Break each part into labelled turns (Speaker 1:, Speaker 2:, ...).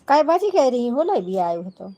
Speaker 1: काय भाजी कह रही हो लाई भी आए हो तो।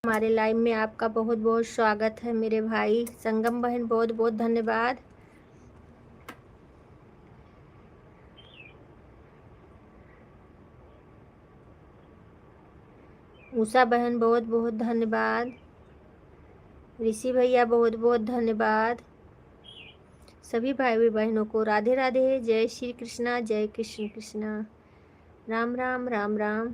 Speaker 1: हमारे लाइव में आपका बहुत बहुत स्वागत है मेरे भाई संगम बहन, बहुत बहुत धन्यवाद। उषा बहन बहुत बहुत धन्यवाद। ऋषि भैया बहुत बहुत धन्यवाद। सभी भाई बहनों को राधे राधे। जय श्री कृष्णा, जय कृष्ण कृष्णा। राम राम राम राम।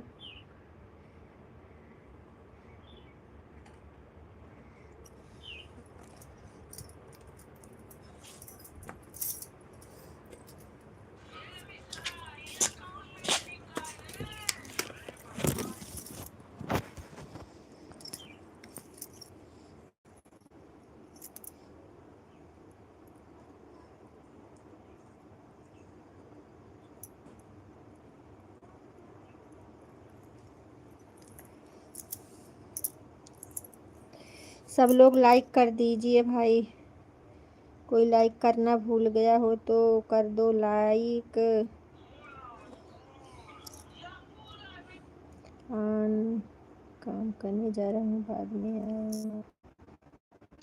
Speaker 1: सब लोग लाइक कर दीजिए भाई। कोई लाइक करना भूल गया हो तो कर दो लाइक। काम करने जा रहा हूँ, बाद में आऊँगा।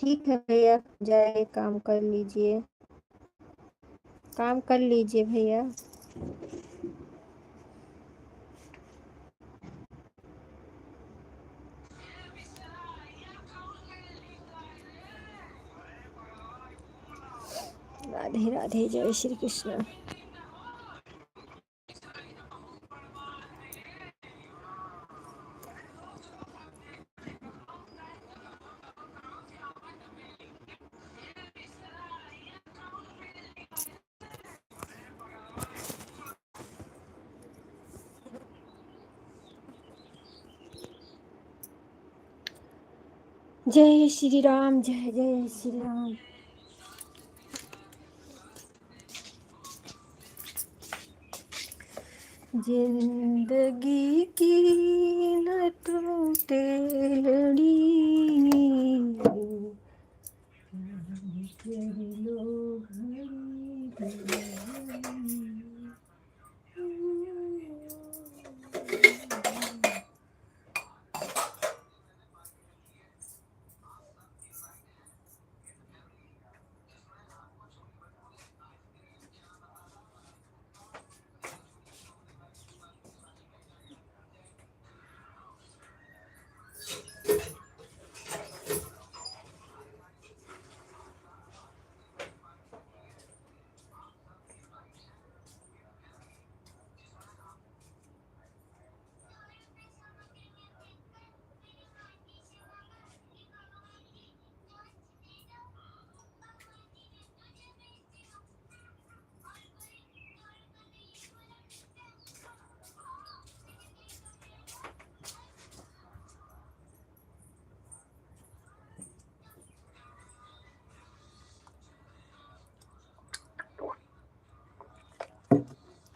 Speaker 1: ठीक है भैया, जाए काम कर लीजिए, काम कर लीजिए भैया। राधे राधे, जय श्री कृष्ण। जय श्री राम, जय जय श्री राम। जिंदगी की न टूटे लड़ी,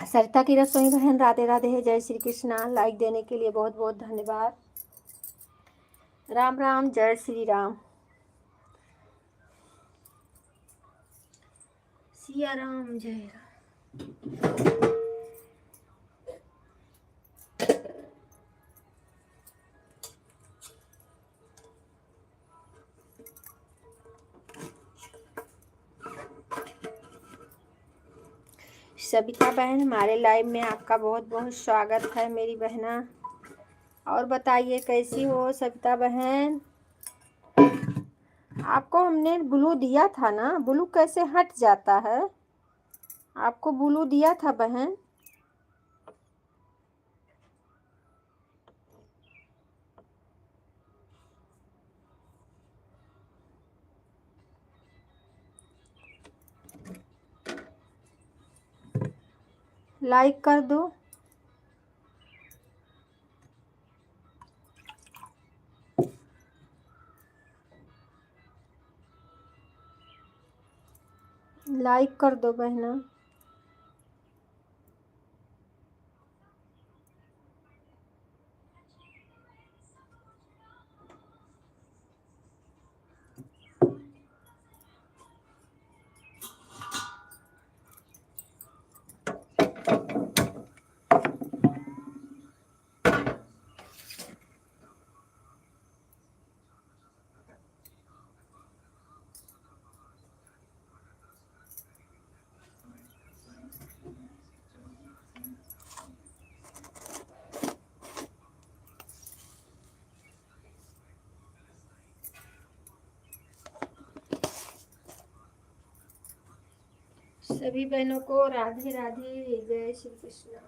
Speaker 1: सरिता की रसोई बहन राधे राधे, जय श्री कृष्णा। लाइक देने के लिए बहुत बहुत धन्यवाद। राम राम, जय श्री राम। सिया राम, जय राम। सविता बहन, हमारे लाइव में आपका बहुत बहुत स्वागत है मेरी बहना। और बताइए कैसी हो सविता बहन। आपको हमने ब्लू दिया था ना, ब्लू कैसे हट जाता है? आपको ब्लू दिया था बहन। लाइक कर दो। लाइक कर दो बहना। सभी बहनों को राधे राधे, जय श्री कृष्णा।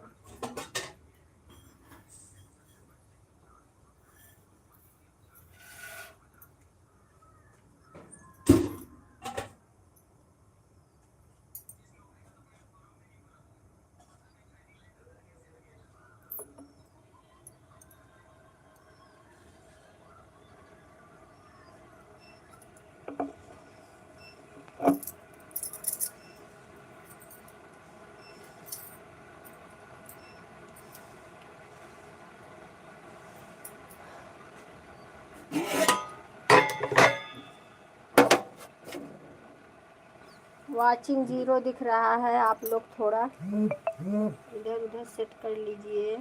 Speaker 1: वाचिंग 0 दिख रहा है, आप लोग थोड़ा इधर उधर सेट कर लीजिए।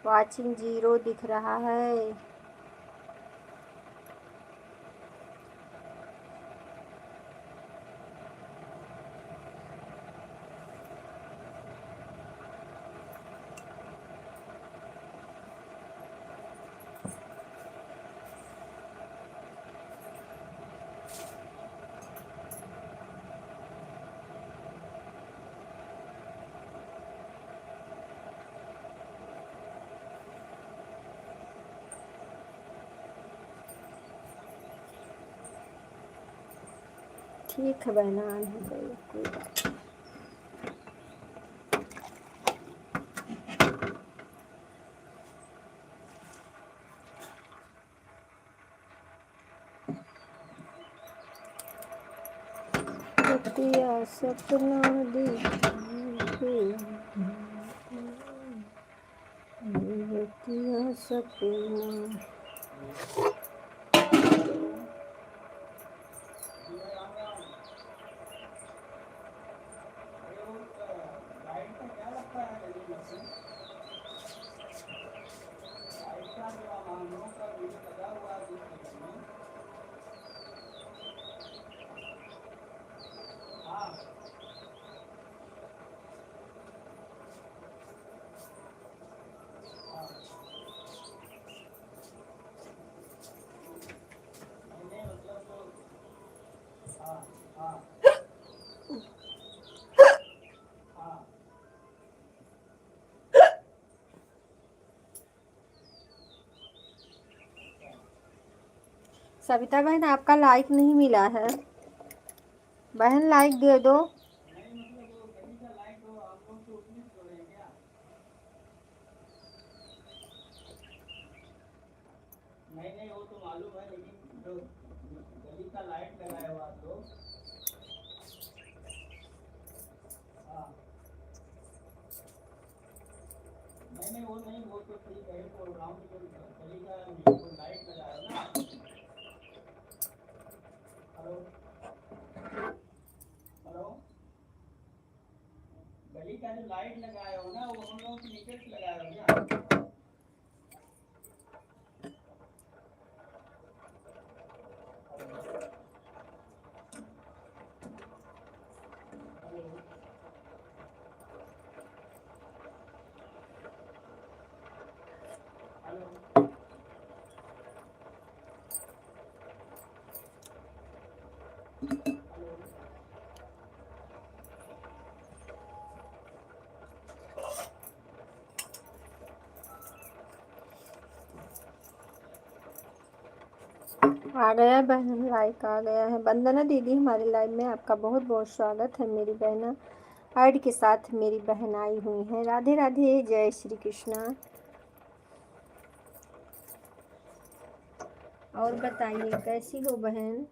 Speaker 1: वाचिंग 0 दिख रहा है। ठीक है बहना, आने दो, कोई बात नहीं। बतिया सपना देखी, बतिया सपना। सविता बहन, आपका लाइक नहीं मिला है, बहन लाइक दे दो।
Speaker 2: नहीं वो तो मालूम है, लेकिन जो गली का लाइट लगाए हो आप लोग। हाँ नहीं वो नहीं, वो तो ठीक है, प्रोग्राम जो गली का वो लाइट लगाए हो ना। हेलो हेलो, गली का जो लाइट लगाए हो ना, वो हम लोग नीचे से लगाए हो क्या?
Speaker 1: आ गया बहन, लाइक आ गया है। वंदना दीदी हमारे लाइव में आपका बहुत बहुत स्वागत है। मेरी बहना आईडी के साथ मेरी बहन आई हुई है। राधे राधे, जय श्री कृष्णा। और बताइए कैसी हो बहन?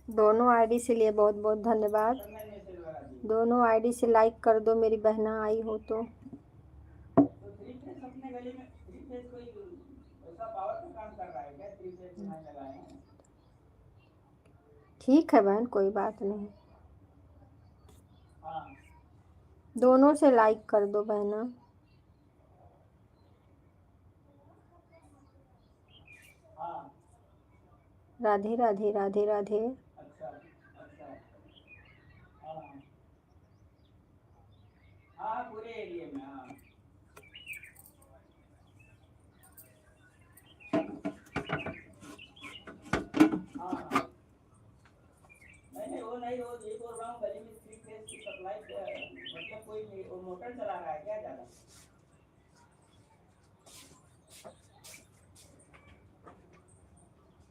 Speaker 1: दोनों आईडी से लिए बहुत बहुत धन्यवाद। दोनों आईडी से लाइक कर दो, मेरी बहना आई हो तो। ठीक है बहन, कोई बात नहीं। दोनों से लाइक कर दो बहना।
Speaker 2: हाँ।
Speaker 1: राधे राधे राधे राधे।
Speaker 2: अच्छा अच्छा। हाँ हाँ, पूरे एरिया में। हाँ हाँ हाँ। नहीं नहीं, वो नहीं, वो ये बोल रहा हूँ गली में 3 फेज की सप्लाई, मतलब कोई वो मोटर चला रहा है क्या ज़्यादा?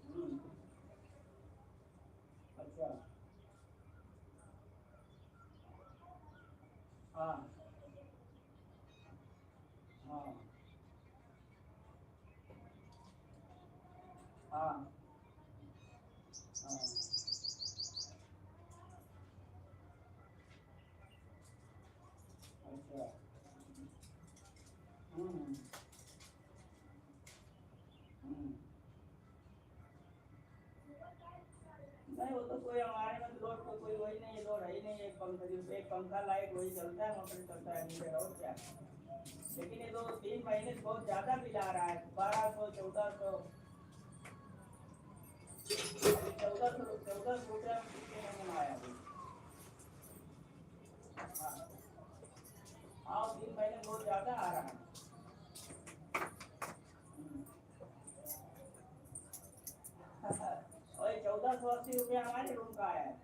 Speaker 2: हम्म। अच्छा। हाँ हाँ हाँ हाँ। अच्छा। हम्म हम्म। नहीं, वो तो कोई हमारे में लोड तो कोई वही नहीं है, लोड है ही नहीं। एक पंखा, एक पंखा लाइट वही चलता है, मोटर चलता है मीटर, और क्या। लेकिन ये 2-3 महीने से बहुत ज्यादा बिल आ रहा है, 1200 1400। अभी 1400 1400 रुपया पिछले महीने में आया अभी। हाँ हाँ, 3 महीने बहुत ज्यादा आ रहा है। और 1480 रुपया हमारे रूम का आया है।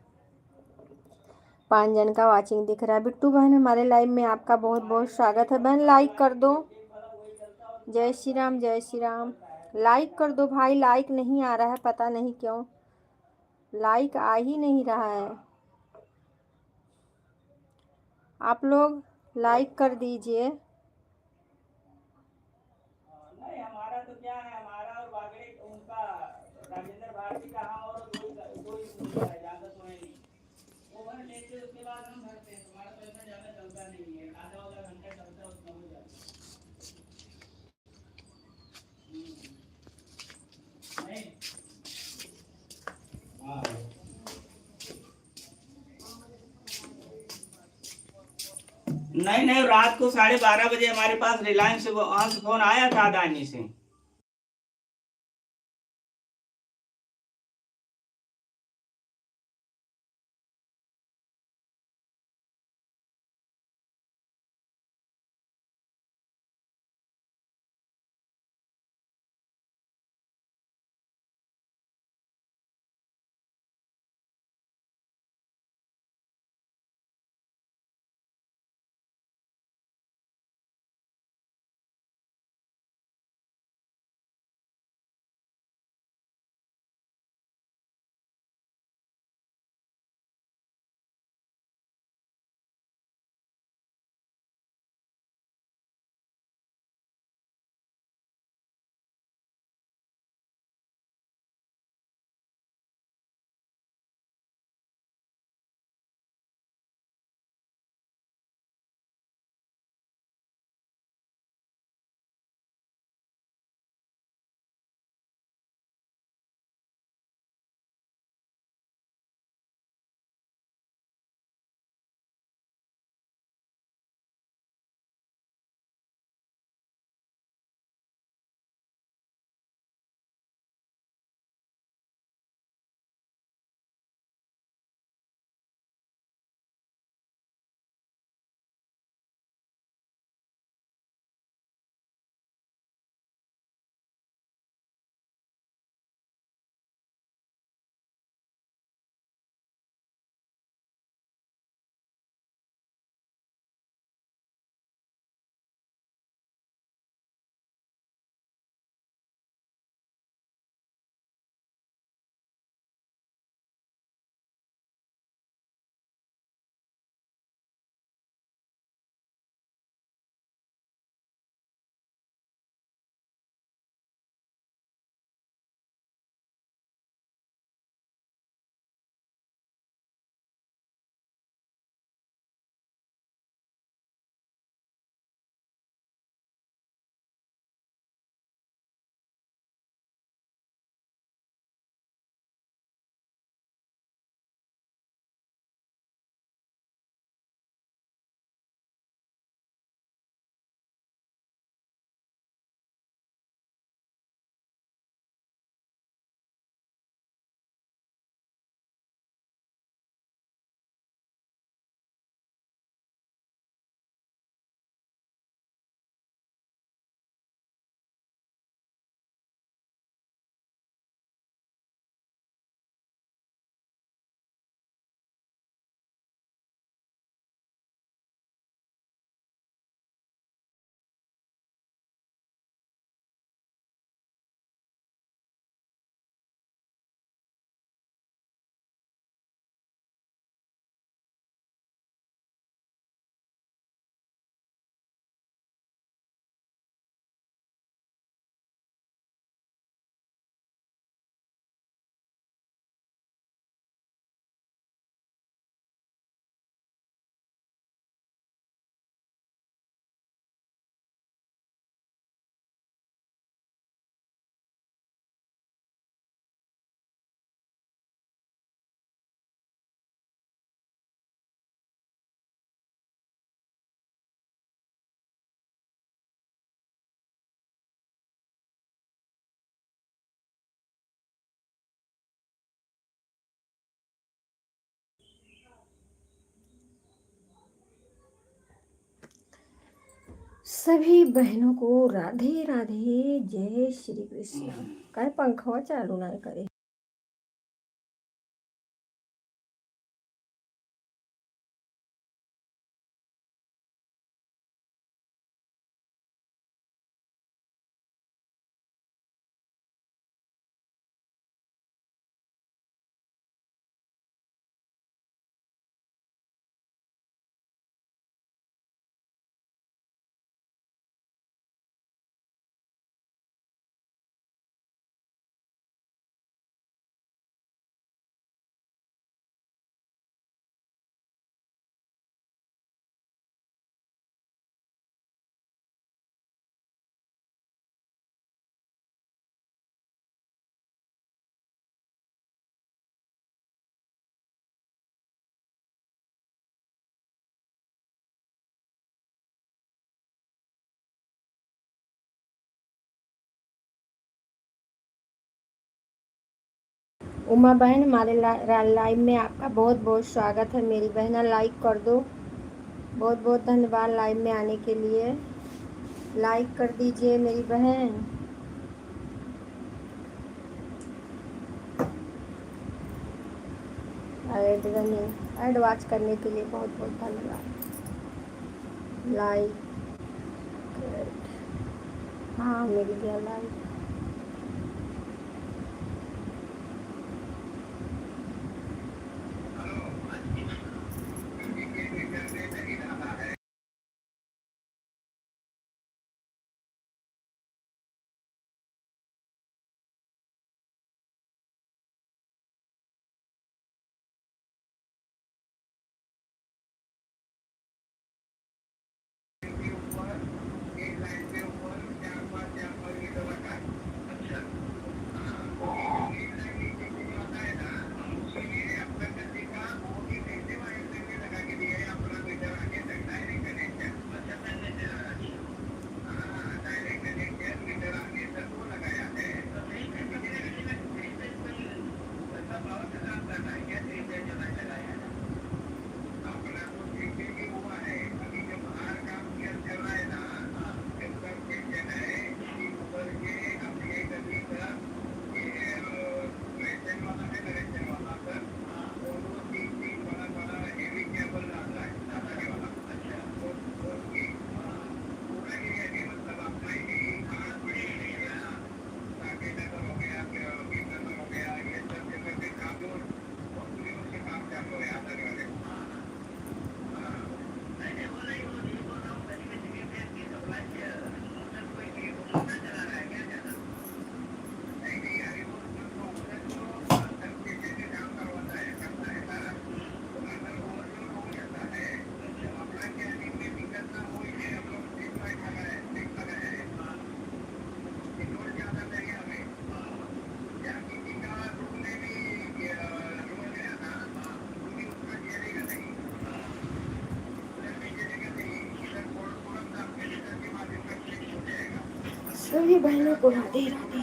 Speaker 1: 5 जन का वाचिंग दिख रहा है। बिट्टू बहन हमारे लाइव में आपका बहुत बहुत स्वागत है बहन। लाइक कर दो।
Speaker 2: एक बल्ब वही चलता है और
Speaker 1: जय
Speaker 2: दुकान
Speaker 1: श्री
Speaker 2: बंद
Speaker 1: राम
Speaker 2: है,
Speaker 1: जय श्री
Speaker 2: पंखा
Speaker 1: राम।
Speaker 2: चलता है,
Speaker 1: लाइक कर
Speaker 2: लाइट
Speaker 1: दो
Speaker 2: आता
Speaker 1: भाई, लाइक नहीं आ रहा है, पता नहीं क्यों लाइक आ ही नहीं रहा है। आप लोग लाइक कर दीजिए।
Speaker 2: है। नहीं, हमारा तो क्या है, हमारा और बागड़े उनका, राजेंद्र भारती का, हम और दो ही मुद्दा है, ज्यादा तो है नहीं। वो भर लेते उसके बाद हम भरते हैं, तुम्हारा तो इतना ज्यादा चलता नहीं है, आधा आधा घंटा चलता है, उतना हो जाता है। नहीं। हाँ। नहीं नहीं, रात को 12:30 बजे हमारे पास रिलायंस से वहां से फोन आया था, अदानी से।
Speaker 1: सभी बहनों को राधे राधे, जय श्री कृष्ण। काय पंखवा चालू नाही करे। उमा बहन, हमारे लाइव में आपका बहुत बहुत स्वागत है। मेरी बहना लाइक कर दो। बहुत बहुत धन्यवाद लाइव में आने के लिए। लाइक कर दीजिए मेरी बहन। ऐड वॉच करने के लिए बहुत बहुत धन्यवाद। लाइक, हाँ मेरी भी लाइक। सभी बहनों को राधे राधे।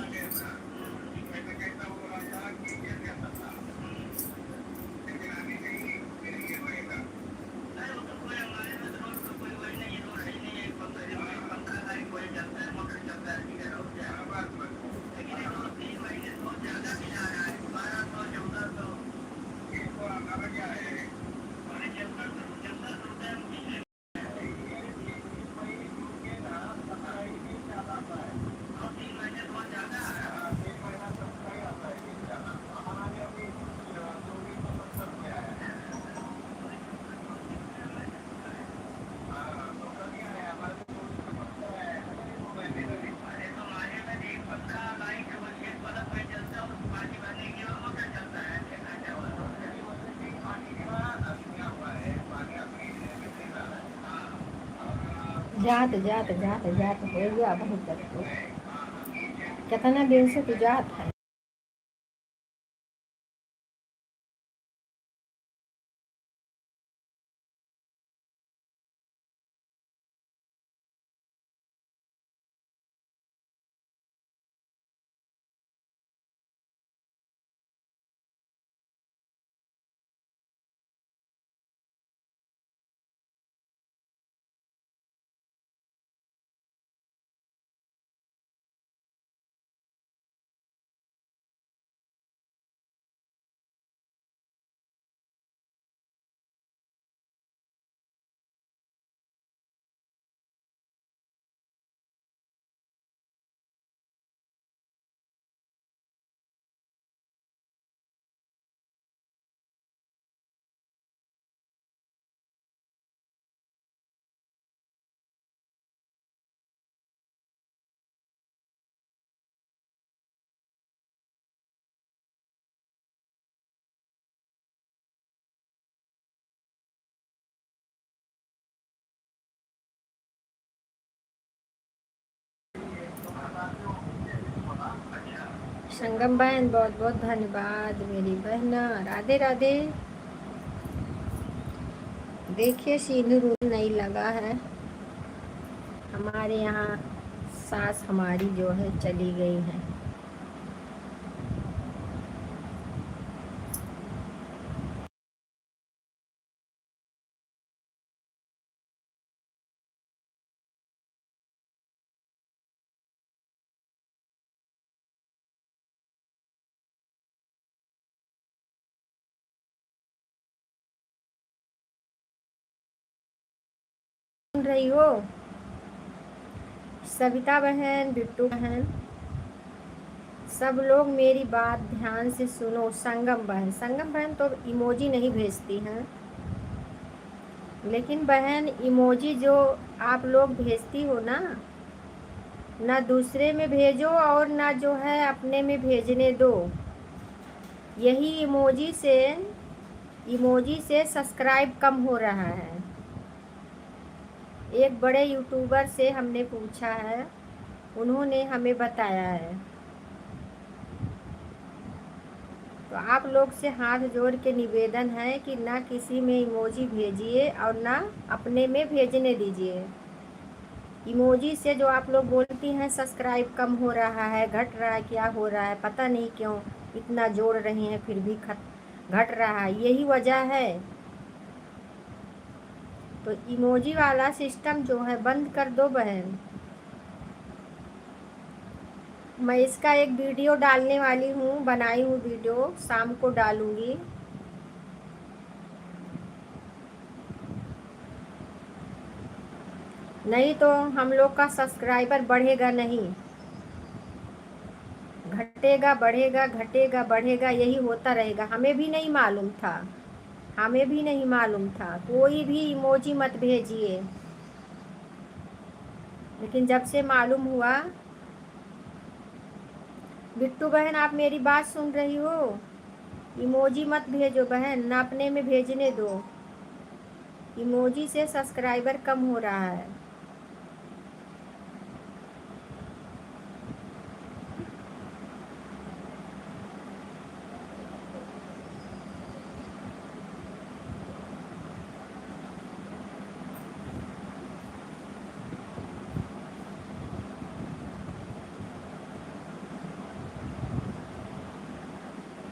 Speaker 1: जात जात जात जात हो गया बहुत तक तो। कितना दिन से तू जात है। संगम बहन बहुत बहुत धन्यवाद मेरी बहन, राधे राधे। देखिए सिंदूर नहीं लगा है, हमारे यहाँ सास हमारी जो है चली गई है। सुन रही हो सविता बहन, बिट्टू बहन, सब लोग मेरी बात ध्यान से सुनो। संगम बहन तो इमोजी नहीं भेजती हैं, लेकिन बहन इमोजी जो आप लोग भेजती हो ना दूसरे में भेजो और ना जो है अपने में भेजने दो। यही इमोजी से सब्सक्राइब कम हो रहा है। एक बड़े यूट्यूबर से हमने पूछा है, उन्होंने हमें बताया है। तो आप लोग से हाथ जोड़ के निवेदन है कि ना किसी में इमोजी भेजिए और ना अपने में भेजने दीजिए। इमोजी से जो आप लोग बोलती हैं सब्सक्राइब कम हो रहा है, घट रहा है, क्या हो रहा है पता नहीं क्यों इतना जोड़ रहे हैं फिर भी घट रहा है, यही वजह है। तो इमोजी वाला सिस्टम जो है बंद कर दो बहन। मैं इसका एक वीडियो डालने वाली हूँ, बनाई हूँ वीडियो, शाम को डालूंगी। नहीं तो हम लोग का सब्सक्राइबर बढ़ेगा नहीं, घटेगा बढ़ेगा, घटेगा बढ़ेगा, यही होता रहेगा। हमें भी नहीं मालूम था, कोई भी इमोजी मत भेजिए, लेकिन जब से मालूम हुआ। बिट्टू बहन आप मेरी बात सुन रही हो? इमोजी मत भेजो बहन, ना अपने में भेजने दो। इमोजी से सब्सक्राइबर कम हो रहा है।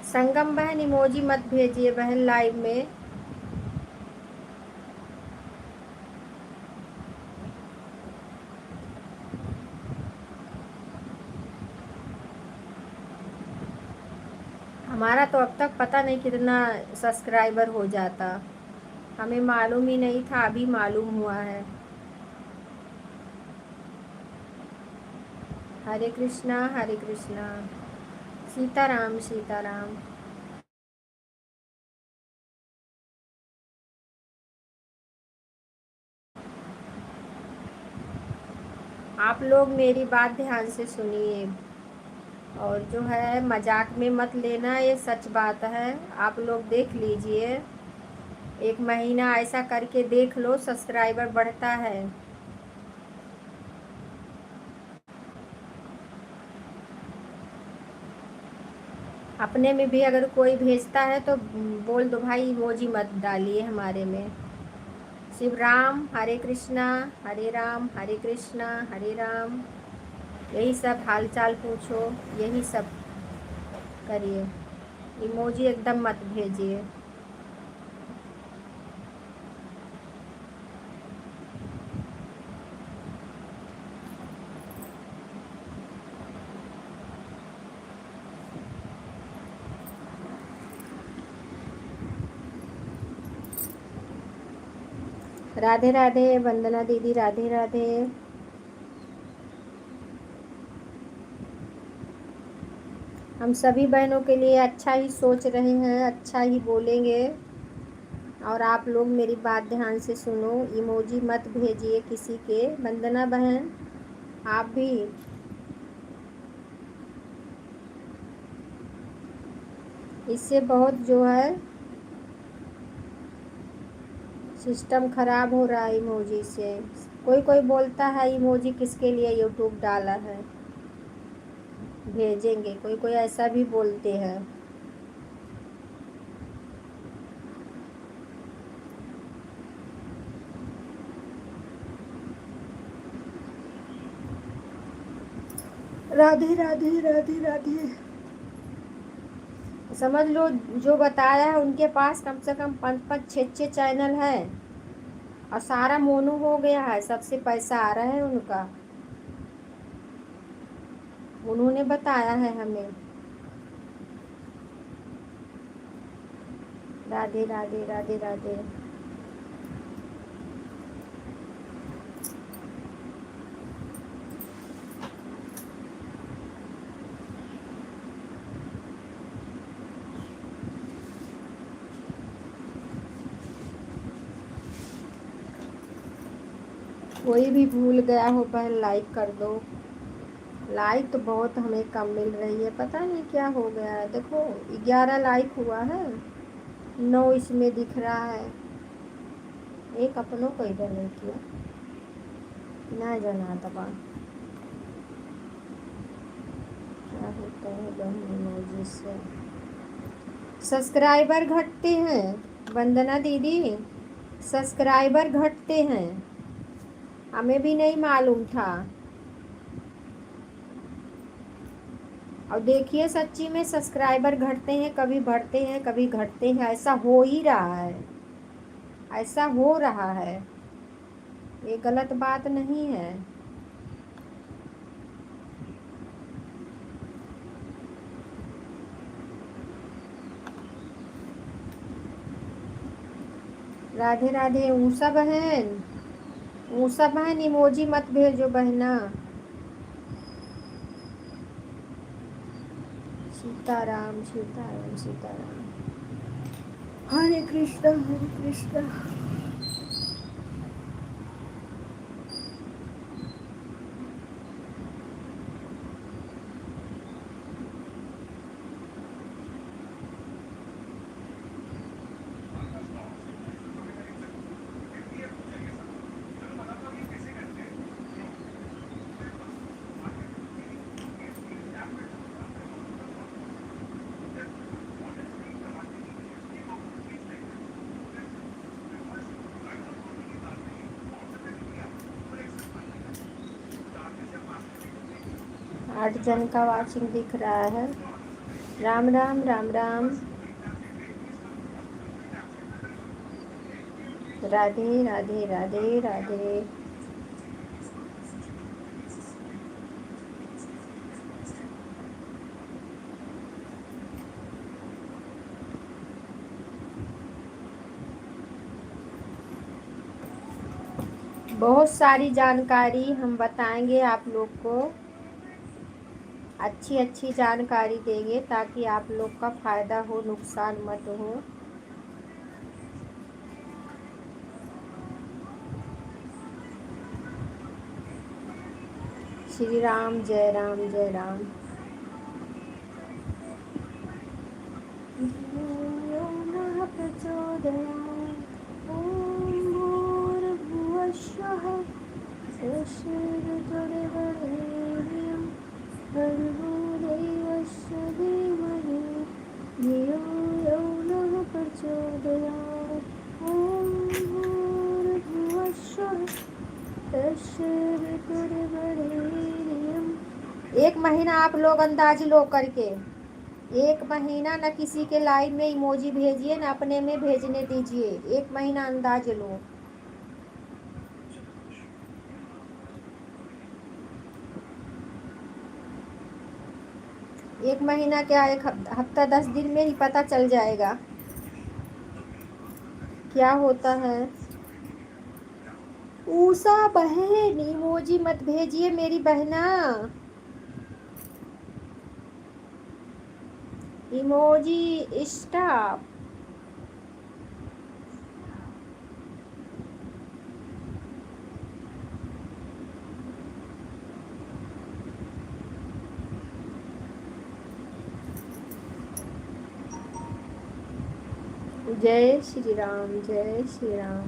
Speaker 1: संगम बहन इमोजी मत भेजिए बहन लाइव में। हमारा तो अब तक पता नहीं कितना सब्सक्राइबर हो जाता, हमें मालूम ही नहीं था, अभी मालूम हुआ है। हरे कृष्णा हरे कृष्णा, सीताराम सीताराम। आप लोग मेरी बात ध्यान से सुनिए और जो है मजाक में मत लेना, ये सच बात है। आप लोग देख लीजिए, एक महीना ऐसा करके देख लो, सब्सक्राइबर बढ़ता है। अपने में भी अगर कोई भेजता है तो बोल दो भाई इमोजी मत डालिए हमारे में। शिव राम हरे कृष्णा, हरे राम हरे कृष्णा, हरे राम, यही सब हालचाल पूछो, यही सब करिए, इमोजी एकदम मत भेजिए। राधे राधे वंदना दीदी, राधे राधे। हम सभी बहनों के लिए अच्छा ही सोच रहे हैं, अच्छा ही बोलेंगे। और आप लोग मेरी बात ध्यान से सुनो, इमोजी मत भेजिए किसी के। वंदना बहन आप भी, इससे बहुत जो है सिस्टम खराब हो रहा है इमोजी से। कोई कोई बोलता है इमोजी किसके लिए यूट्यूब डाला है, भेजेंगे, कोई कोई ऐसा भी बोलते हैं। राधे राधे राधे राधे। समझ लो जो बताया है उनके पास कम से कम 5-5 6 चैनल है और सारा मोनू हो गया है, सबसे पैसा आ रहा है उनका। उन्होंने बताया है हमें। राधे राधे राधे राधे। कोई भी भूल गया हो पहले लाइक कर दो। लाइक तो बहुत हमें कम मिल रही है, पता नहीं क्या हो गया है। देखो 11 लाइक हुआ है, 9 इसमें दिख रहा है। एक अपनों को इधर नहीं किया ना जाना दबा। क्या होता है बहन मौजी से? सब्सक्राइबर घटते हैं वंदना दीदी, सब्सक्राइबर घटते हैं, हमें भी नहीं मालूम था। और देखिए सच्ची में सब्सक्राइबर घटते हैं, कभी बढ़ते हैं कभी घटते हैं, ऐसा हो ही रहा है, ऐसा हो रहा है। ये गलत बात नहीं है। राधे राधे। ऊषा बहन इमोजी मत भेजो बहना। सीताराम सीताराम सीताराम। हरे कृष्णा हरे कृष्णा। आठ जन का वाचिंग दिख रहा है। राम राम राम राम। राधे राधे राधे राधे। बहुत सारी जानकारी हम बताएंगे आप लोग को, अच्छी अच्छी जानकारी देंगे ताकि आप लोग का फायदा हो, नुकसान मत हो। श्री राम जय राम जय राम। एक महीना आप लोग अंदाज लो करके, एक महीना न किसी के लाइव में इमोजी भेजिए न अपने में भेजने दीजिए, एक महीना अंदाज लो। एक महीना क्या, एक हफ्ता 10 दिन में ही पता चल जाएगा क्या होता है। ऊषा बहन इमोजी मत भेजिए मेरी बहना, इमोजी स्टॉप। जय श्री राम जय श्री राम।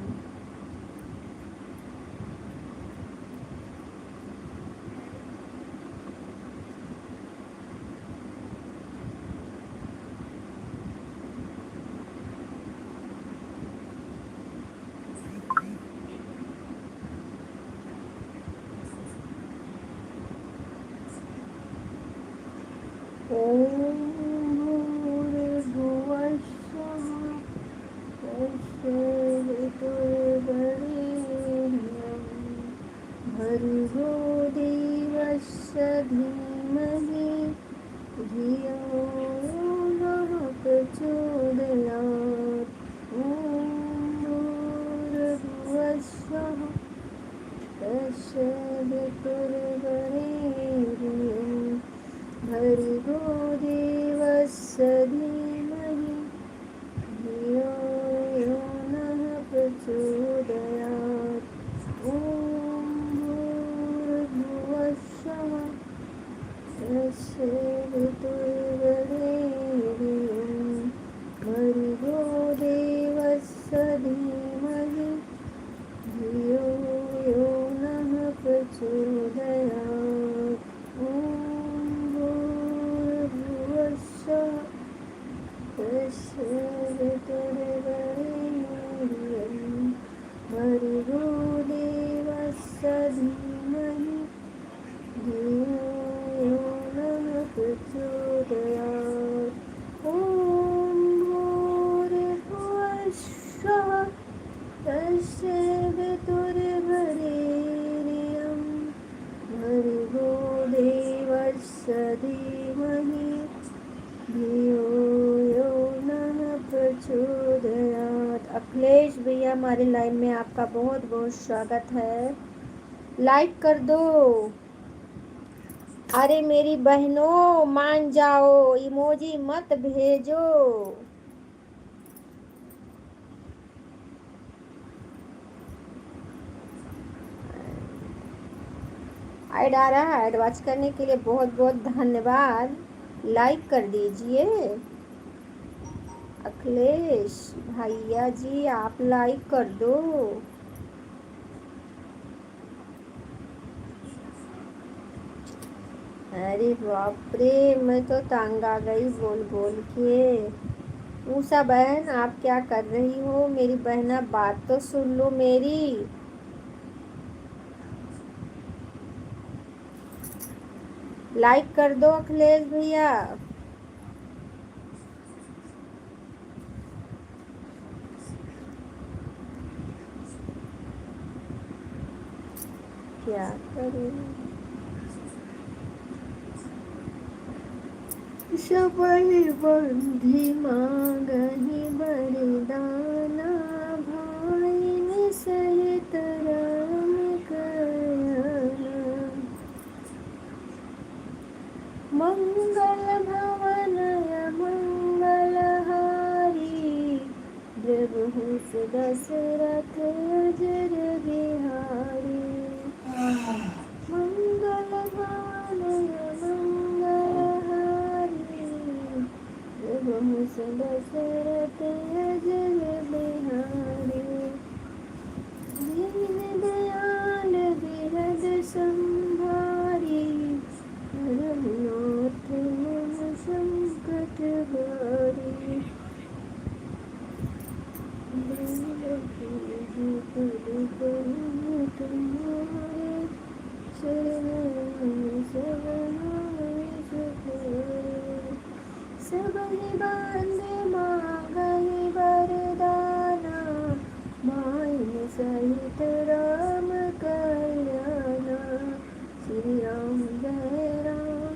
Speaker 1: भर्गो देवस्य धीमहि धियो यो नः प्रचोदयात् ॐ भूर्भुवः स्वः तस्य वितुर्वरेण्यं भर्गो देवस्य धीमहि धियो यो नः प्रचोदयात्। अखिलेश भैया हमारे लाइव में आपका बहुत बहुत स्वागत है। लाइक कर दो। अरे मेरी बहनों मान जाओ, इमोजी मत भेजो। ऐड आ रहा है, ऐड वॉच करने के लिए बहुत बहुत धन्यवाद। लाइक कर दीजिए। अखिलेश भैया जी आप लाइक कर दो। अरे बाप रे, मैं तो तंग आ गई बोल बोल के। ऊषा बहन आप क्या कर रही हो? मेरी बहना बात तो सुन लो मेरी। लाइक कर दो अखिलेश भैया। क्या करूं? सबहि बंधी मांगहि बरदाना भाइन सहित राम कल्याणा मंगल भवनय मंगलहारी प्रभु दशरथ अजर बिहारी मंगल भवनय मंगलहारी प्रभु दशरथ अजर बिहारी दीन दयाल बिरद संभारी रघुनाथ मन संकट हारी तुम्हारे सबहि बंधे मांगहि वरदाना भाइन सहित राम कल्याणा श्री राम जय राम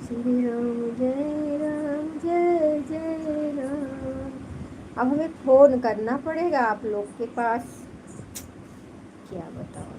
Speaker 1: श्री राम जय राम। अब हमें फोन करना पड़ेगा आप लोग के पास, क्या बताओ।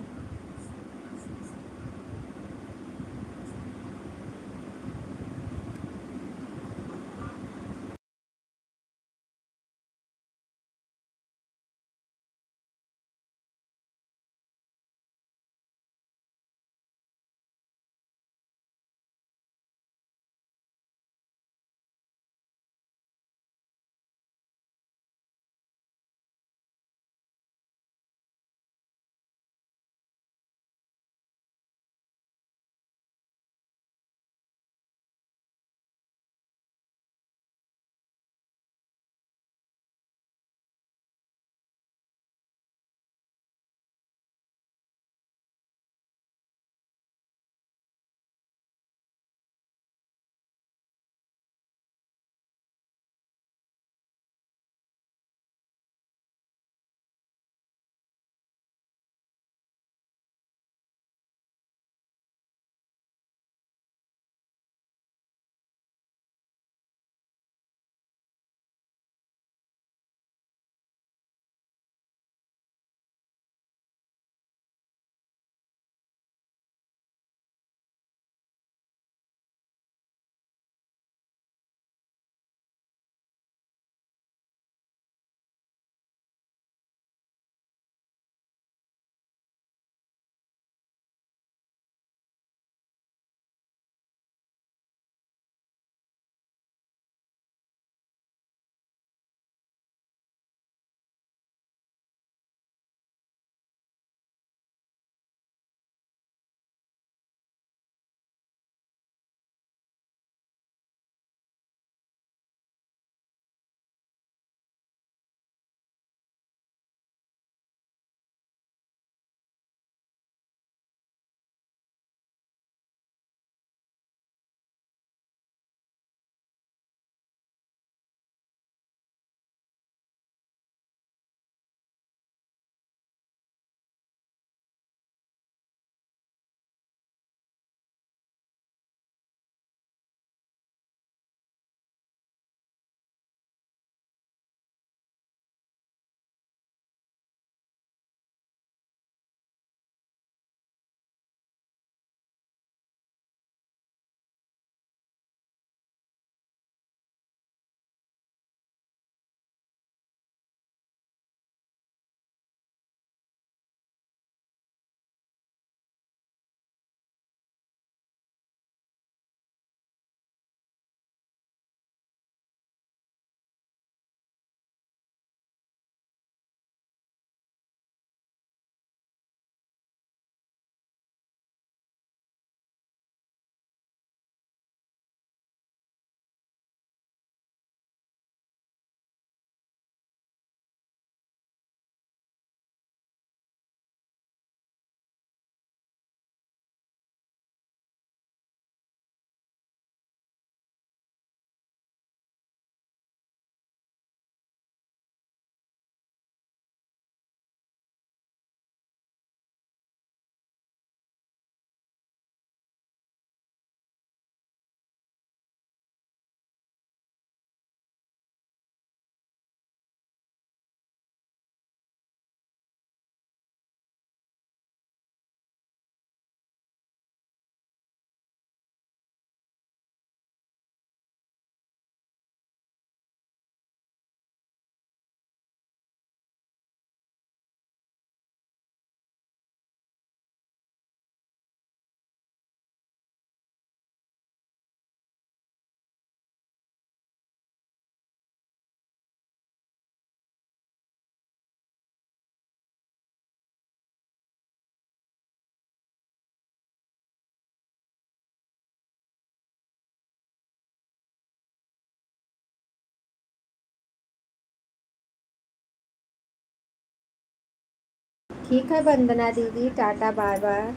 Speaker 1: ठीक है वंदना दीदी, टाटा बाय बाय।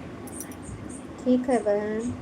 Speaker 1: ठीक है बहन।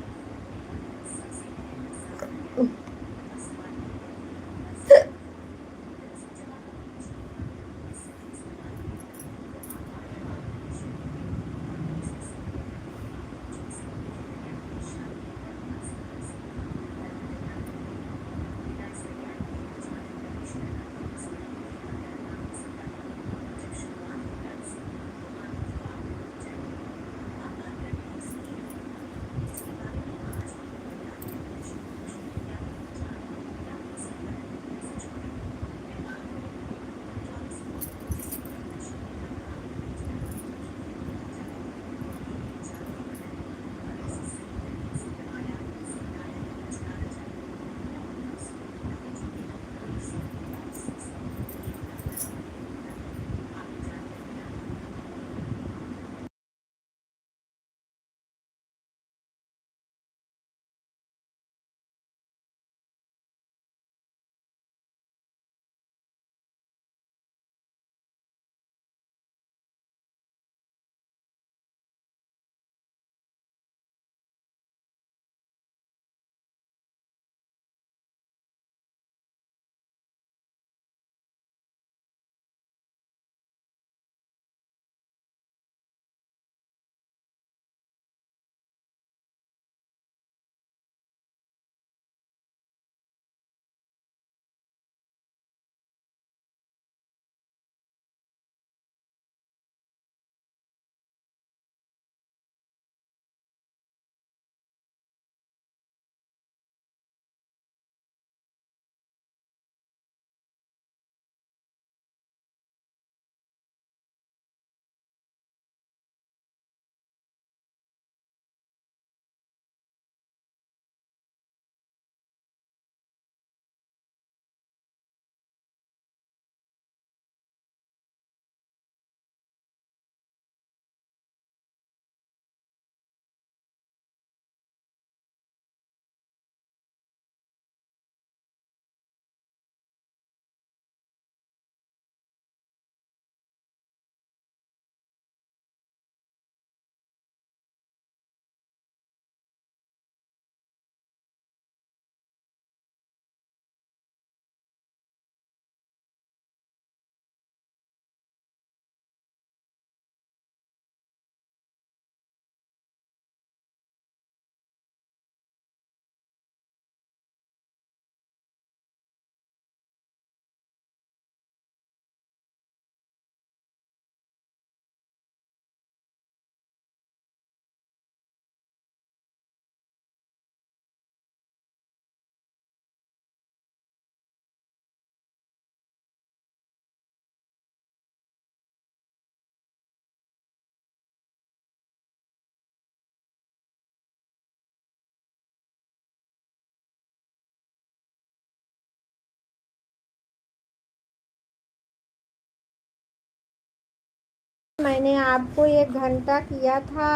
Speaker 1: मैंने आपको 1 घंटा किया था।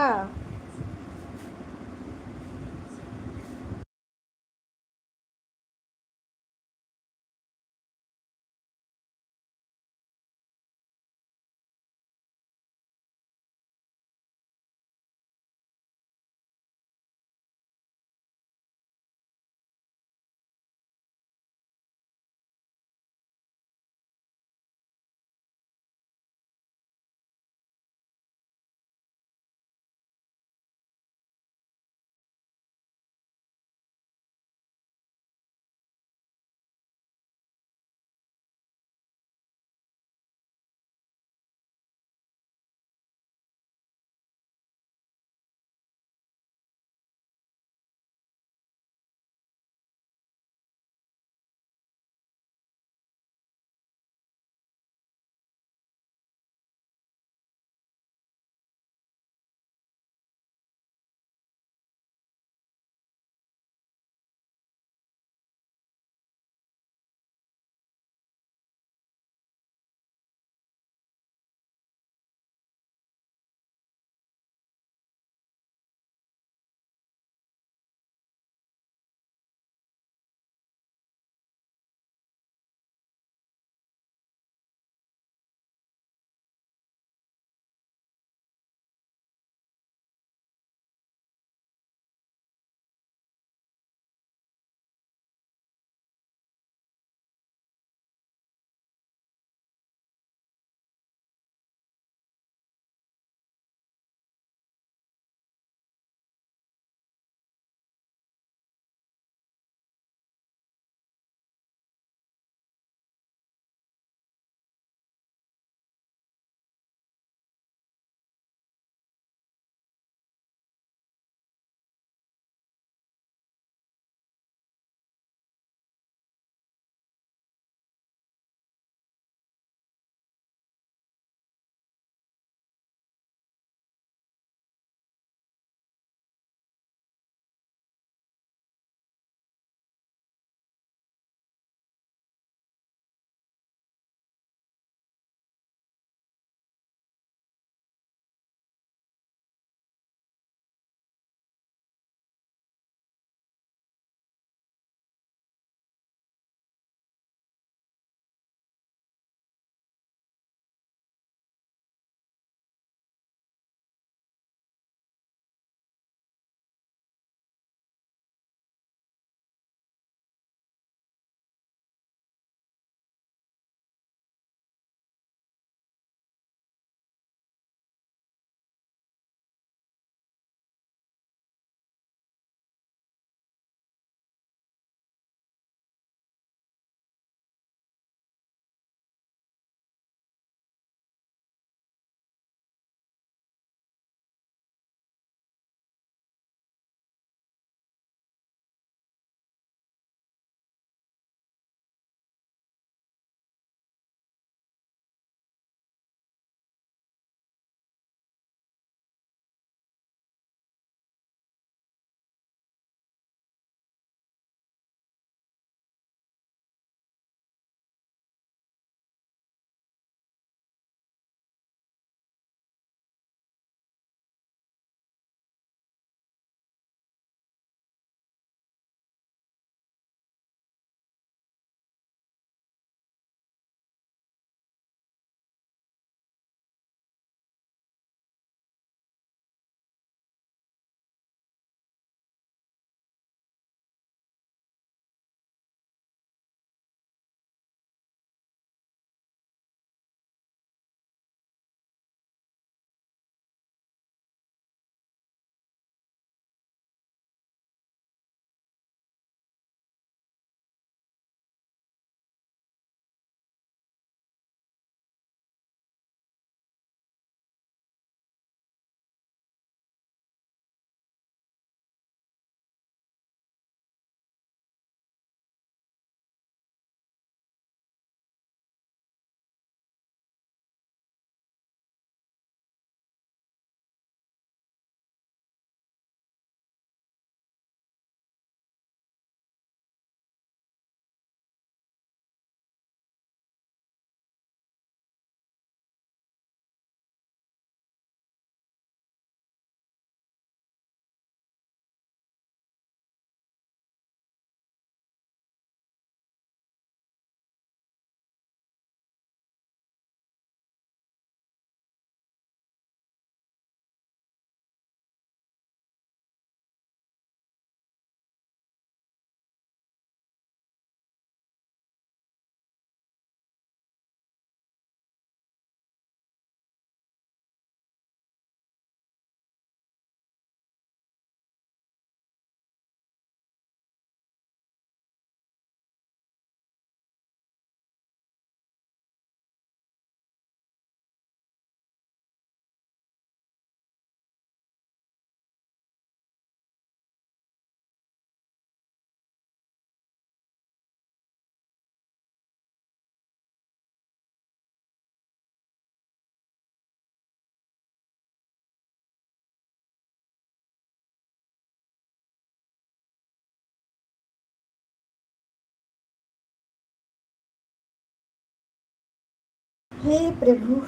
Speaker 1: हे प्रभु।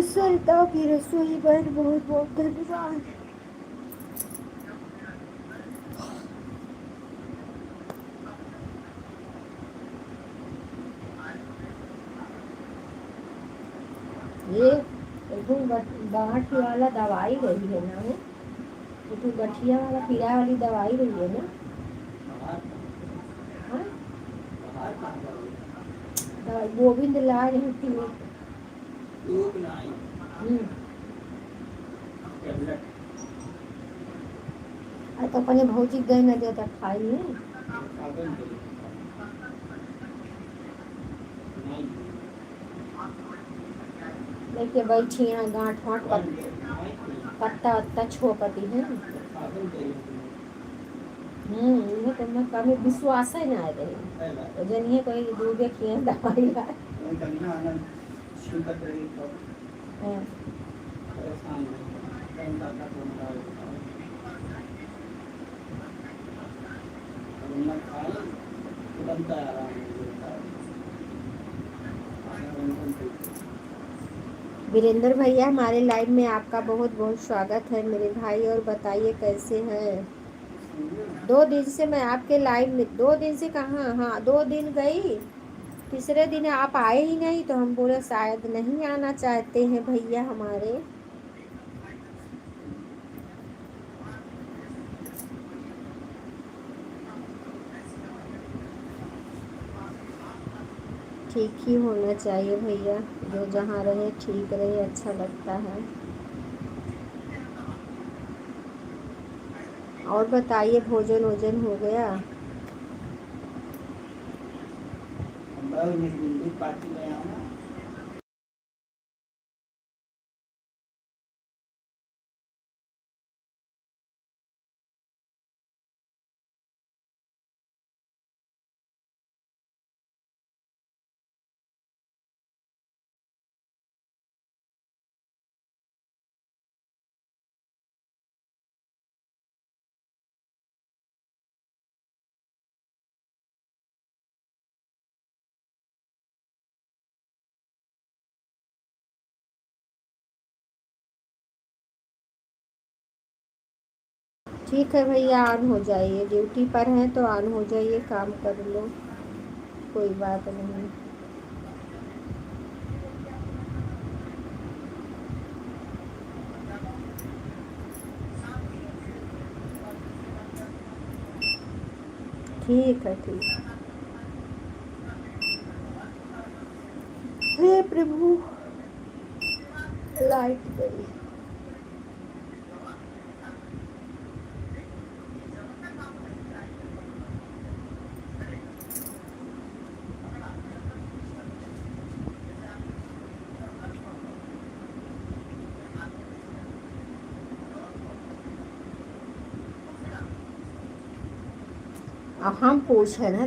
Speaker 1: सरिता की रसोई बहन बहुत बहुत धन्यवाद। ये गांठ वाला दवाई रही है ना, वो तो गठिया वाला पीड़ा वाली दवाई रही है ना। हाँ? गोविंद ला रही थी वो। तो अपने भौजी गए न देता खाई नहीं लेके बैठी यहाँ गांठ वाँठ पत्ता वत्ता छोपती है। इन्हें तो मैं कभी विश्वास ही ना रही तो जनिए कोई दूबे किए दवाई लाए। वीरेंद्र भैया हमारे लाइव में आपका बहुत बहुत स्वागत है मेरे भाई। और बताइए कैसे हैं। 2 दिन से मैं आपके लाइव में, 2 दिन से कहाँ, हाँ 2 दिन गई, तीसरे दिन आप आए ही नहीं तो हम बोले शायद नहीं आना चाहते हैं भैया हमारे। ठीक ही होना चाहिए भैया, जो जहाँ रहे ठीक रहे, अच्छा लगता है। और बताइए भोजन वोजन हो गया। ठीक है भैया, ऑन हो जाइए, ड्यूटी पर हैं तो ऑन हो जाइए, काम कर लो, कोई बात नहीं। ठीक है, ठीक है। हे प्रभु, लाइट गई। अब हम पूछे ना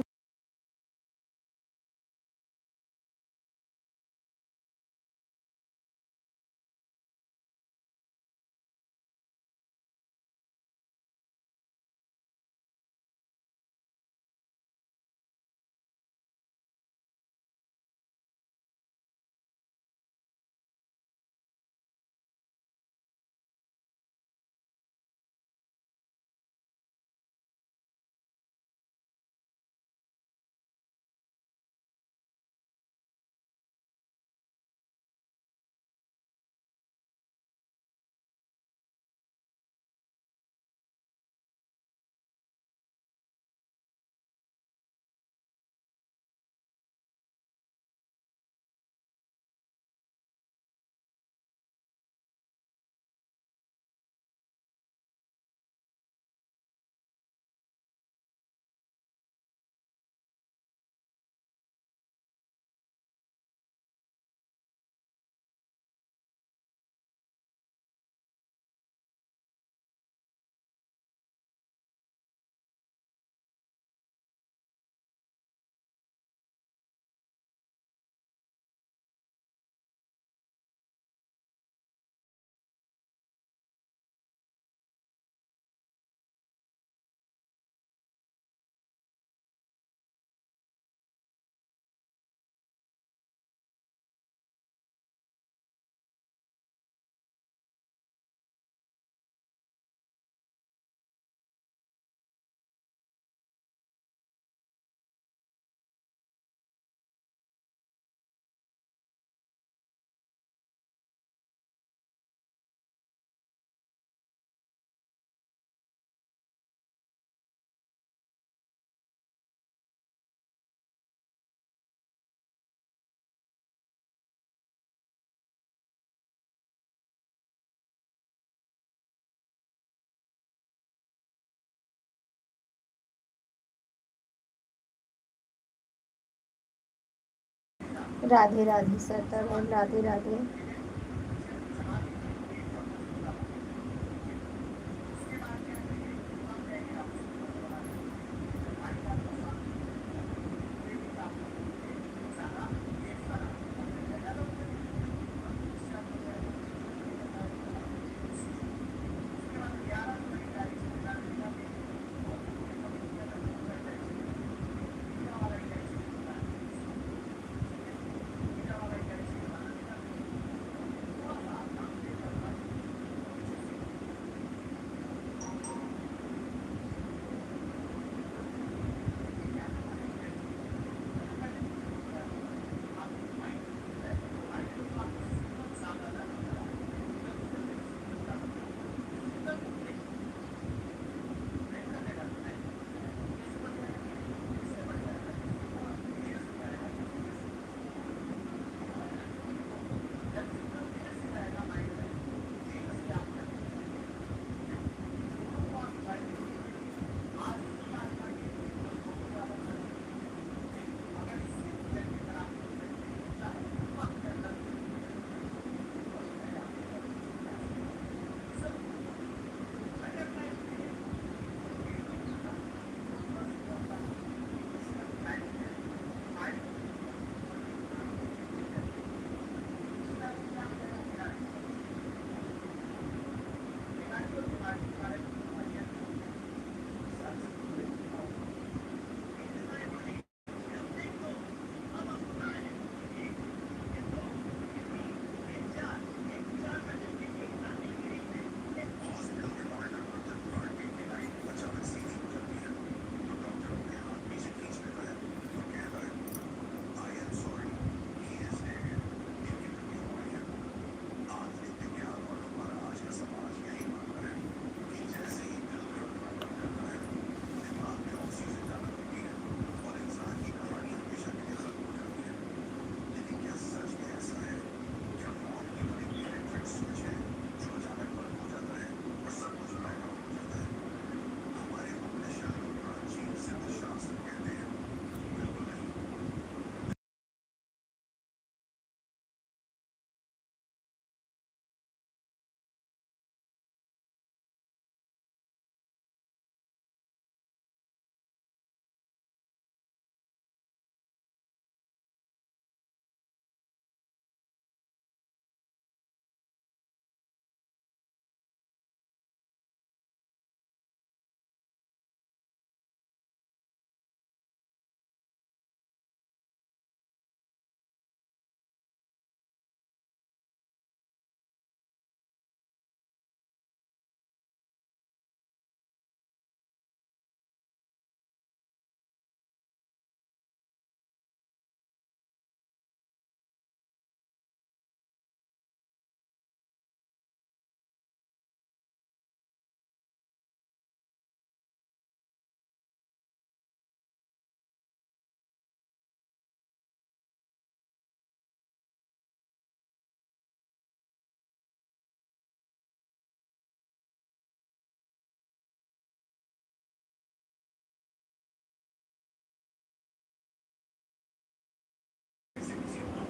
Speaker 1: राधे राधे सरता बहन, राधे राधे।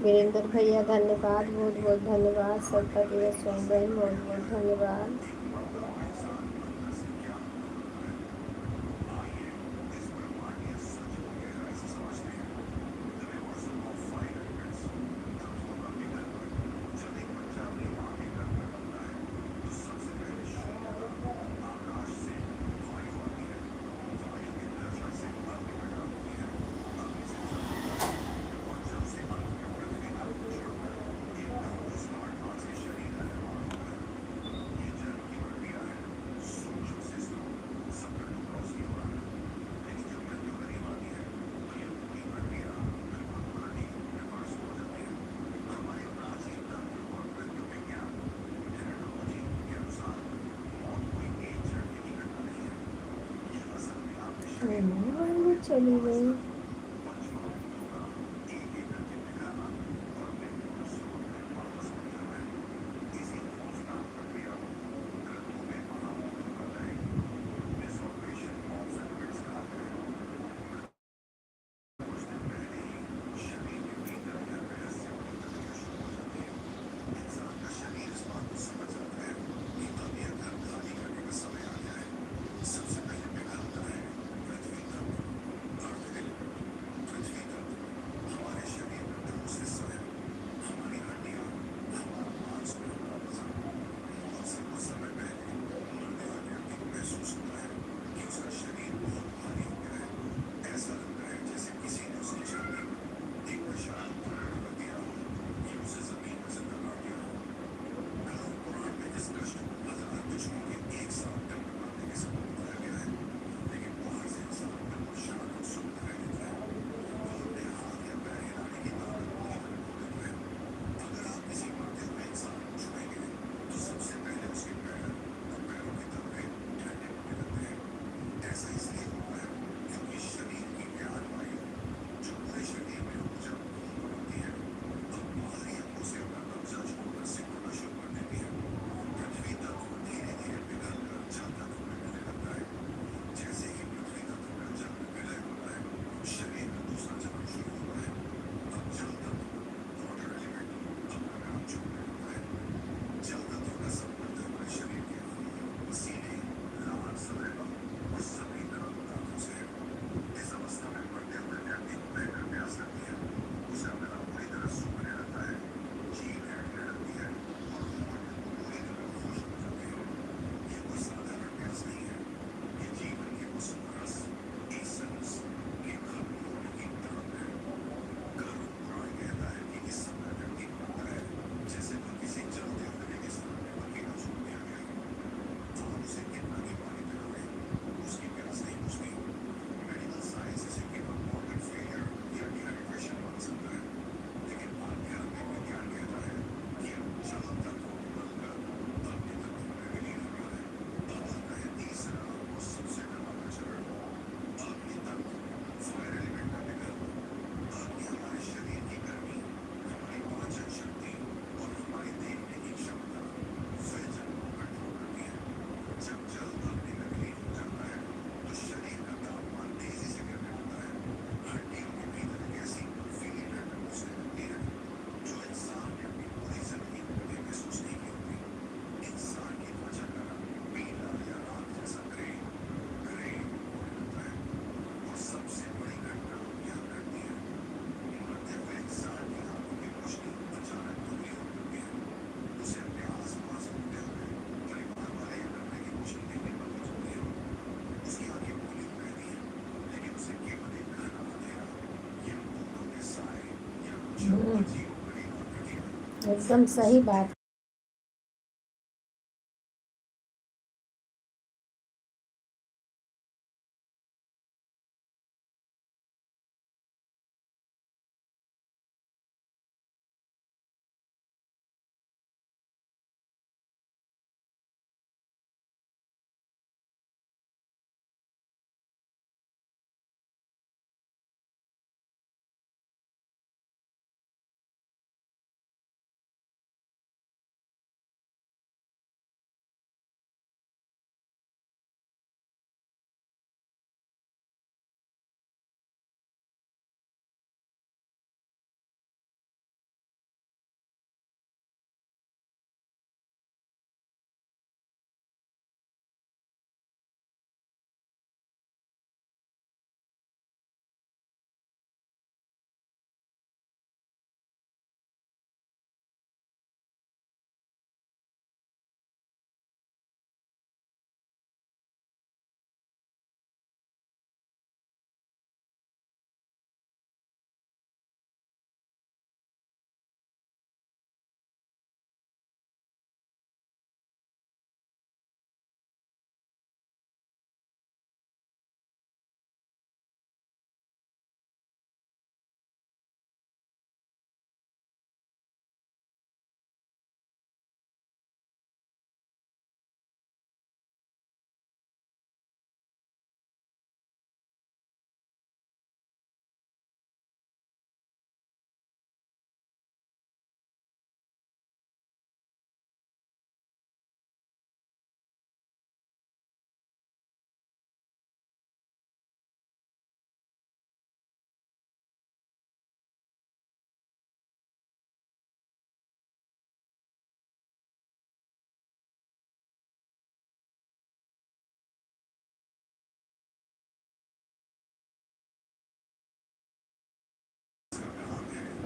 Speaker 1: वीरेंद्र भैया धन्यवाद, बहुत बहुत धन्यवाद। सबका दिवस शुभ रहे, बहुत बहुत धन्यवाद। चली गई। एकदम सही बात।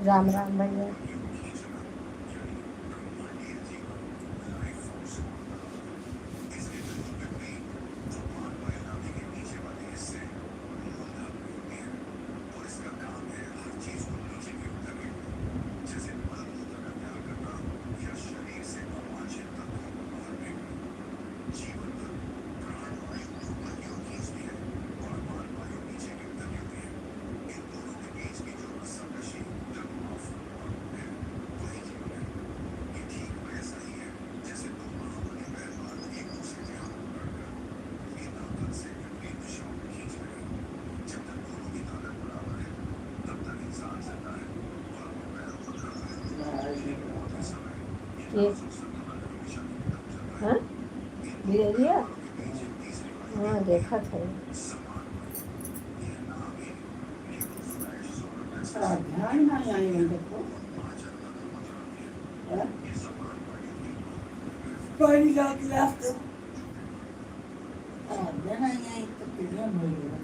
Speaker 1: राम राम भैया। ये हाँ धीरे धीरे हाँ देखा था।
Speaker 3: ध्यान नहीं आएगा देखो पानी का गिलास तो ध्यान नहीं आई तो कितना मिलेगा।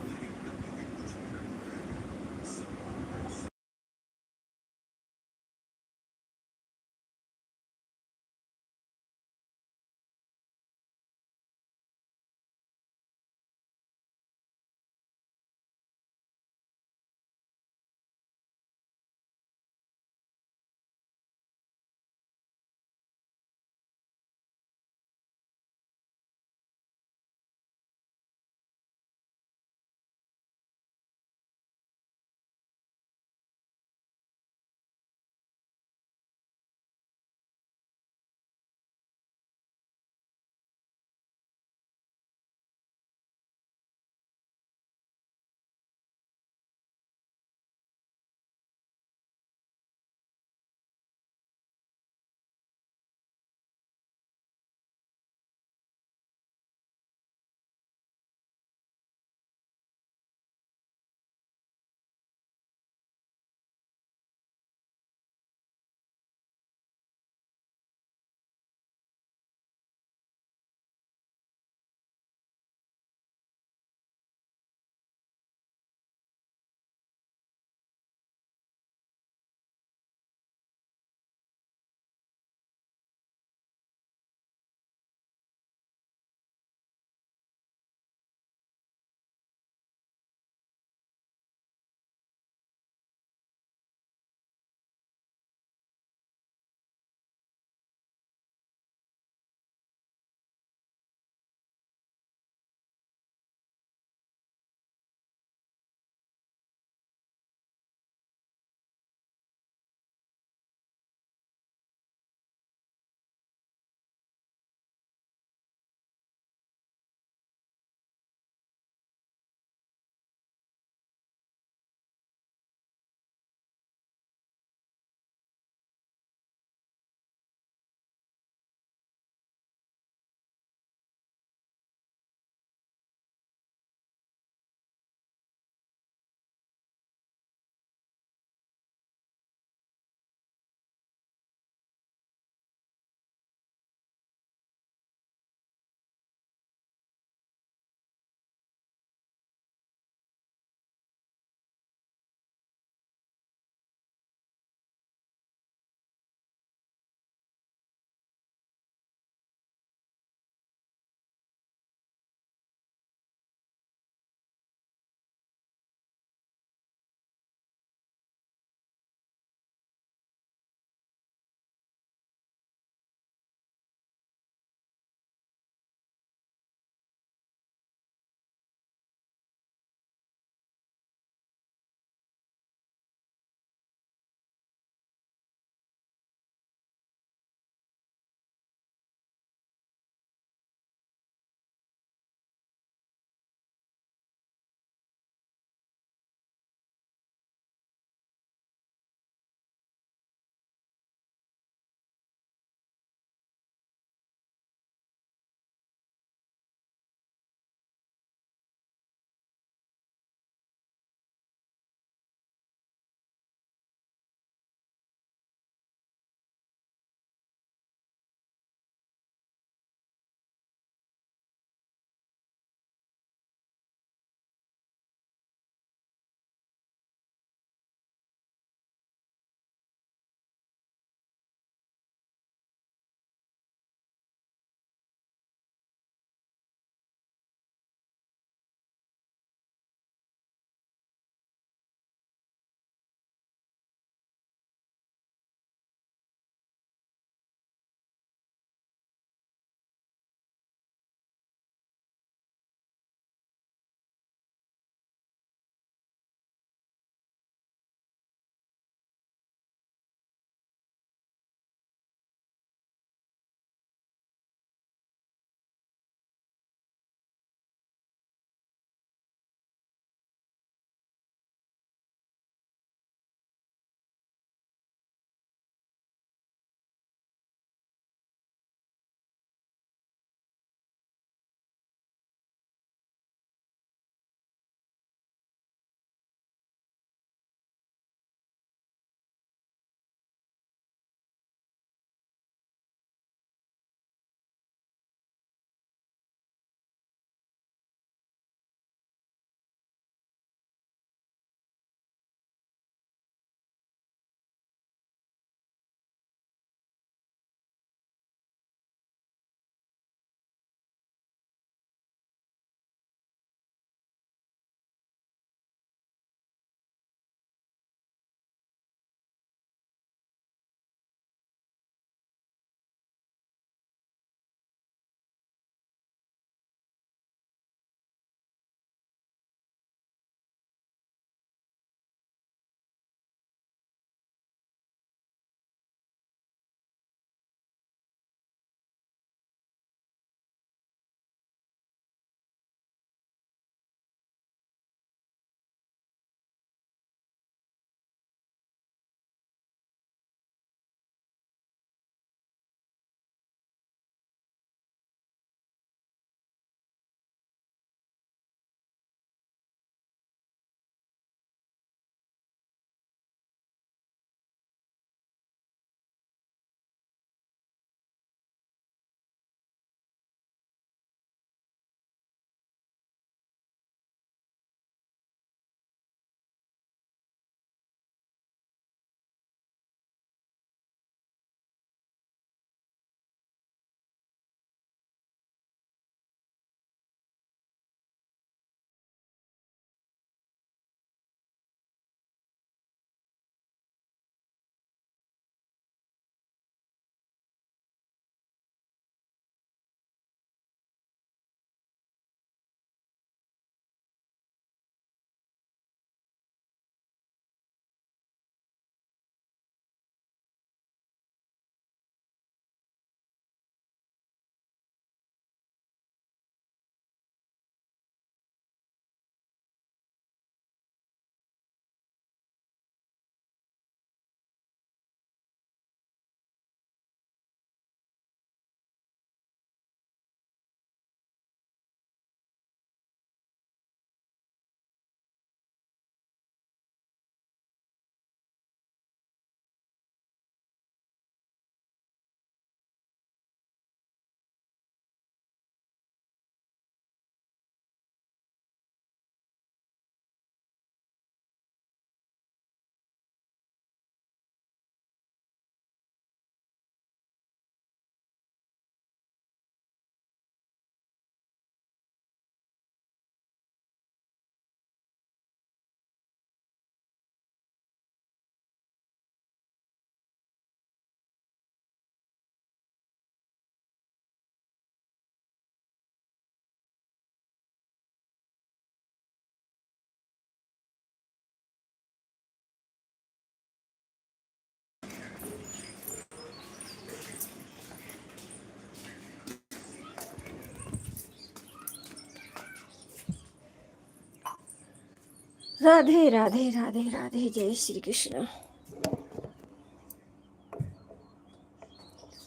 Speaker 1: राधे राधे राधे राधे, जय श्री कृष्ण।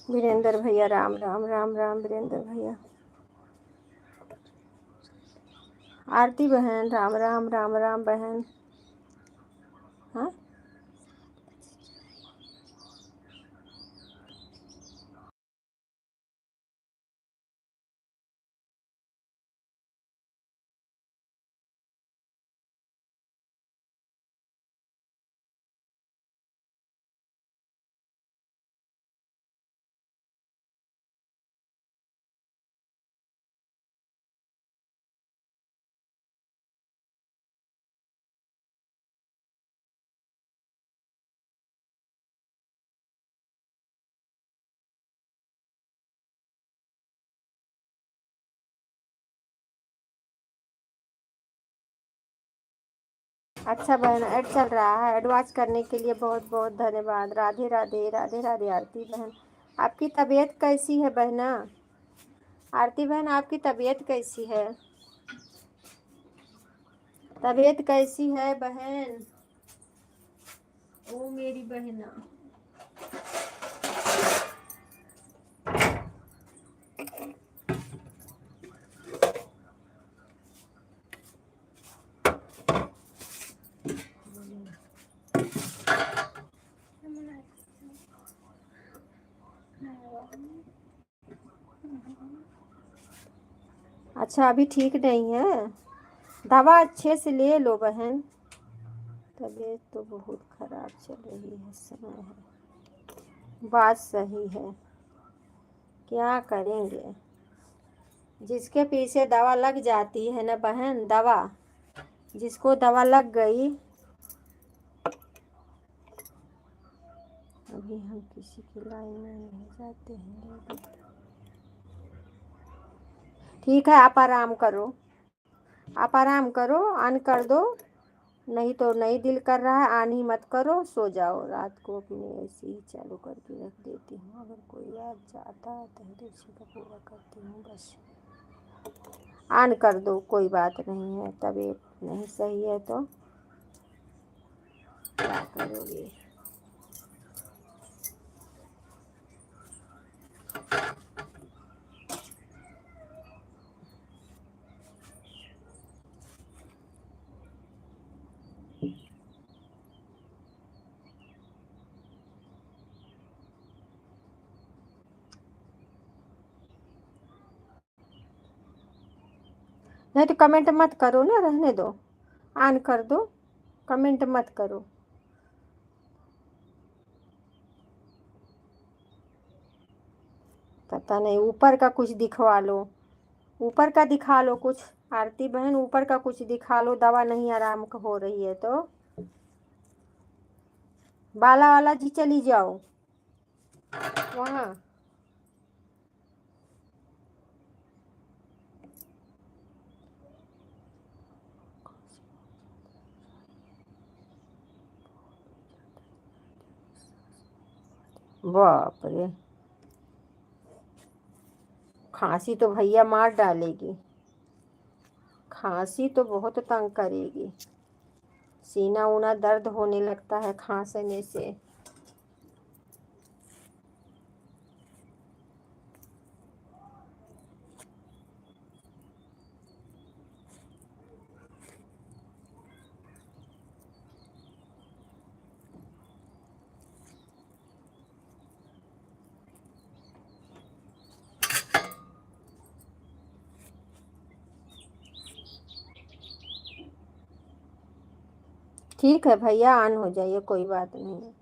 Speaker 1: वीरेंद्र भैया राम राम राम राम। वीरेंद्र भैया, आरती बहन राम राम राम राम बहन। हाँ, अच्छा बहन, ऐड चल रहा है। एडवांस करने के लिए बहुत बहुत धन्यवाद। राधे राधे राधे राधे। आरती बहन, आपकी तबीयत कैसी है बहना? आरती बहन, आपकी तबीयत कैसी है? तबीयत कैसी है बहन? ओ मेरी बहना। अच्छा, अभी ठीक नहीं है? दवा अच्छे से ले लो बहन। तबीयत तो बहुत खराब चल रही है, समय है। बात सही है, क्या करेंगे? जिसके पीछे दवा लग जाती है ना बहन, दवा जिसको दवा लग गई। अभी हम किसी की लाइन में नहीं जाते हैं। ठीक है, आप आराम करो, आप आराम करो। ऑन कर दो, नहीं तो नहीं दिल कर रहा है ऑन ही मत करो, सो जाओ। रात को अपने ऐसे ही चालू करके रख देती हूँ। अगर कोई याद चाहता है तो उसी का पूरा करती हूँ बस। ऑन कर दो, कोई बात नहीं है। तबीयत नहीं सही है तो क्या करोगे? नहीं तो कमेंट मत करो ना, रहने दो। ऑन कर दो, कमेंट मत करो। पता नहीं, ऊपर का कुछ दिखवा लो, ऊपर का दिखा लो कुछ। आरती बहन, ऊपर का कुछ दिखा लो। दवा नहीं आराम हो रही है तो बाला वाला जी चली जाओ वहाँ। बाप रे, खांसी तो भैया मार डालेगी। खांसी तो बहुत तंग करेगी। सीना उना दर्द होने लगता है खांसने से। ठीक है भैया, ऑन हो जाइए, कोई बात नहीं है।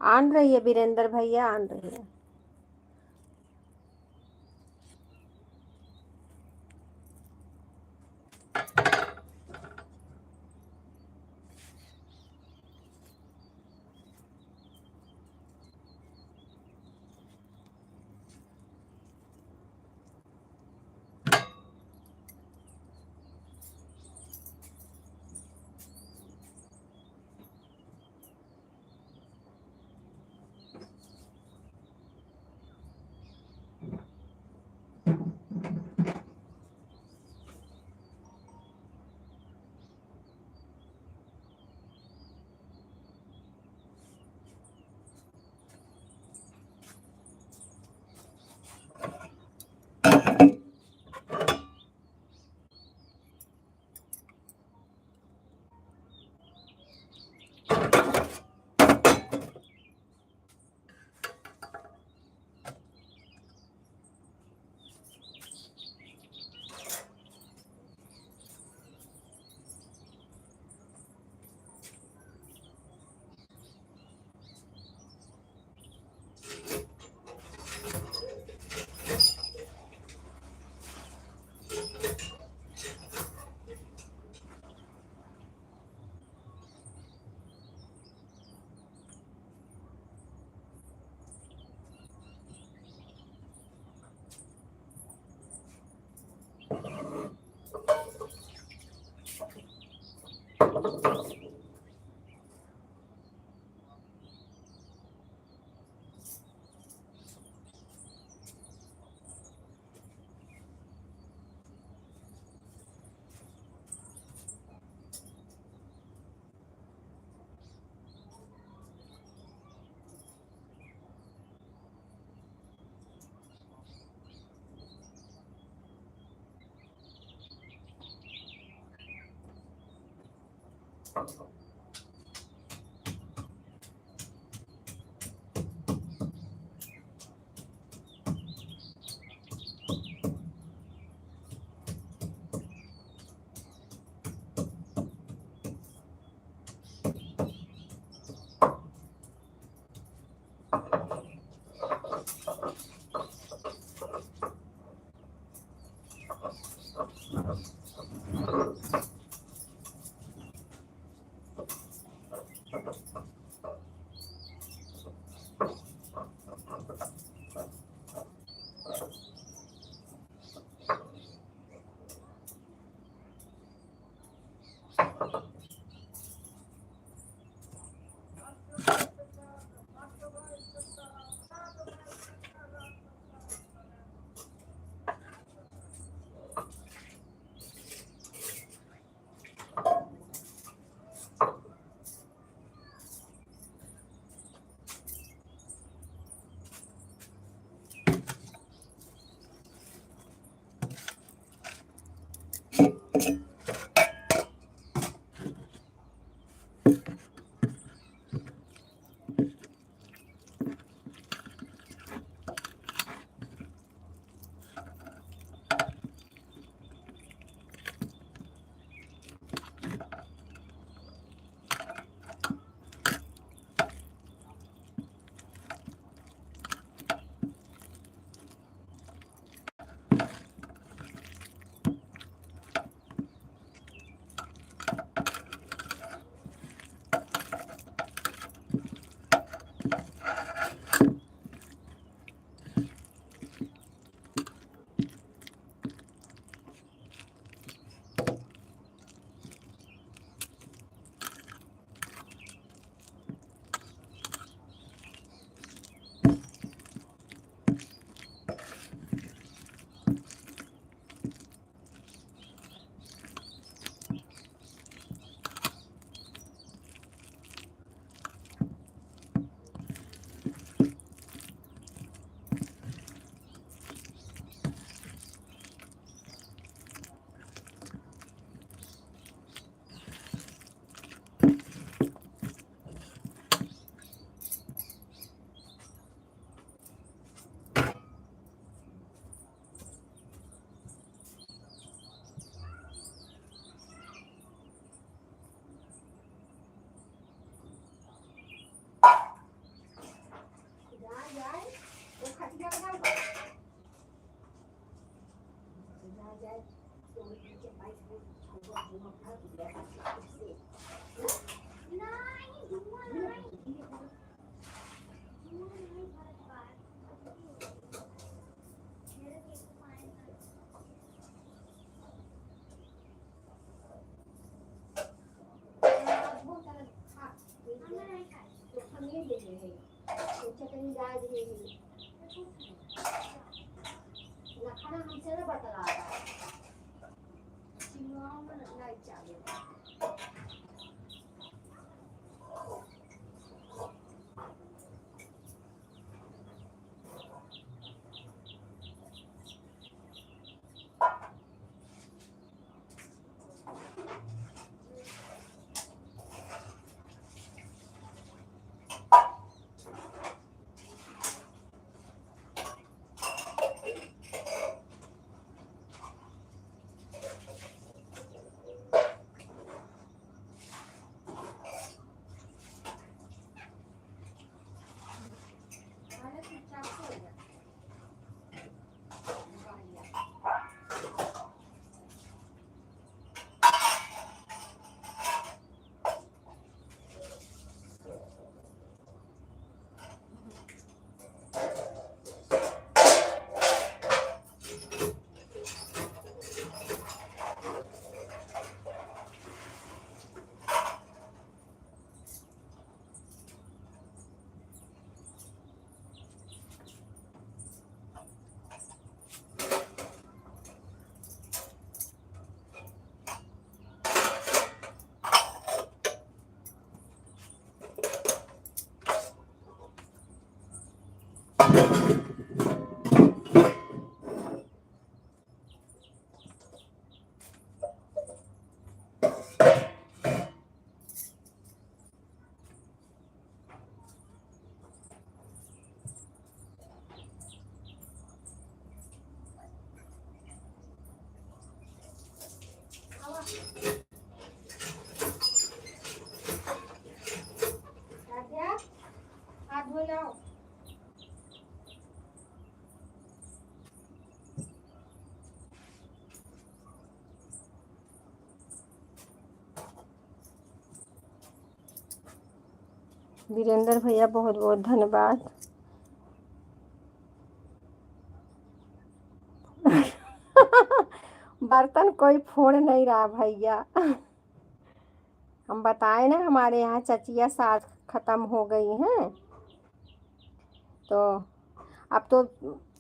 Speaker 1: ऑन रहिए वीरेंद्र भैया, ऑन रहिए। वीरेंद्र भैया बहुत बहुत धन्यवाद। बर्तन कोई फोड़ नहीं रहा भैया। हम बताए ना हमारे यहाँ चचिया साग ख़त्म हो गई हैं, तो अब तो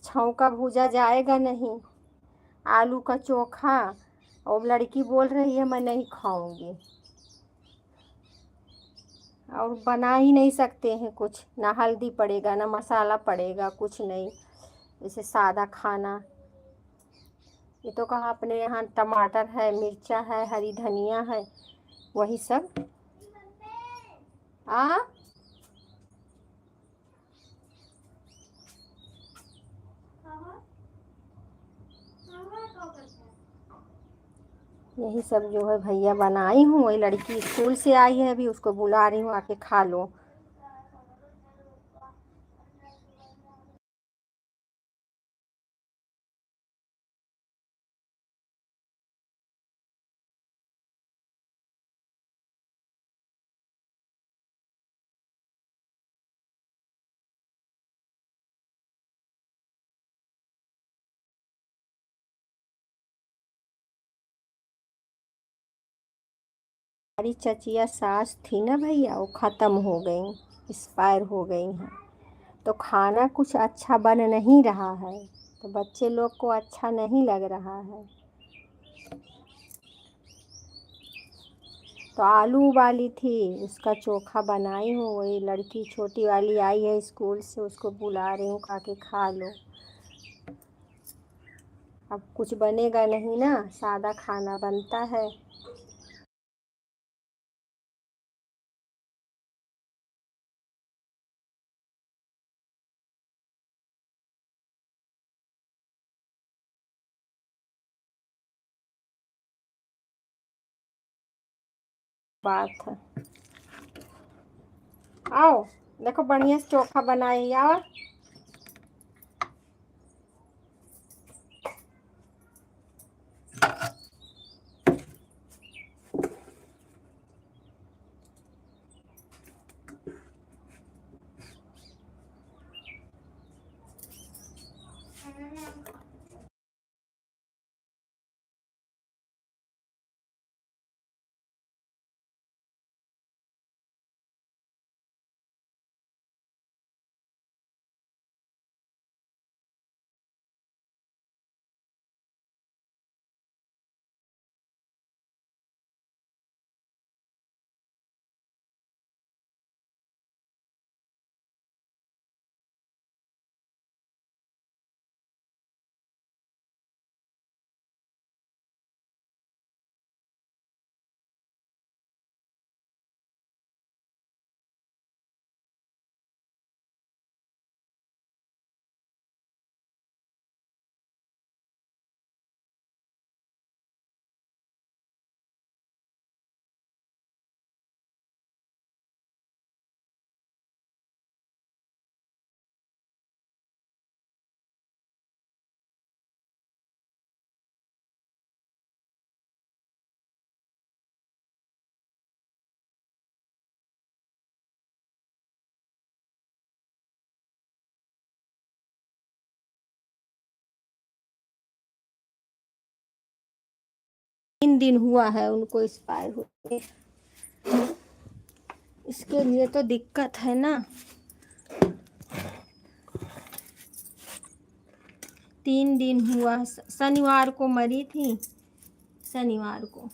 Speaker 1: छौंका भूजा जाएगा नहीं, आलू का चोखा। और लड़की बोल रही है मैं नहीं खाऊंगी, और बना ही नहीं सकते हैं कुछ, ना हल्दी पड़ेगा ना मसाला पड़ेगा, कुछ नहीं, जैसे सादा खाना। ये तो कहा अपने यहाँ टमाटर है, मिर्चा है, हरी धनिया है, वही सब। आ यही सब जो है भैया बनाई हूँ। वही लड़की स्कूल से आई है, अभी उसको बुला रही हूँ आके खा लो। हमारी चचिया सास थी ना भैया, वो ख़त्म हो गई, एक्सपायर हो गई हैं, तो खाना कुछ अच्छा बन नहीं रहा है, तो बच्चे लोग को अच्छा नहीं लग रहा है। तो आलू उबाली थी, उसका चोखा बनाई हूँ। वही लड़की छोटी वाली आई है स्कूल से, उसको बुला रही हूँ खा के खा लो। अब कुछ बनेगा नहीं ना, सादा खाना बनता है। बात है, आओ देखो बढ़िया से चोखा बनाए यार। तीन दिन हुआ है उनको एक्सपायर हुए, इसके लिए तो दिक्कत है ना। 3 दिन हुआ, शनिवार को मरी थी, शनिवार को।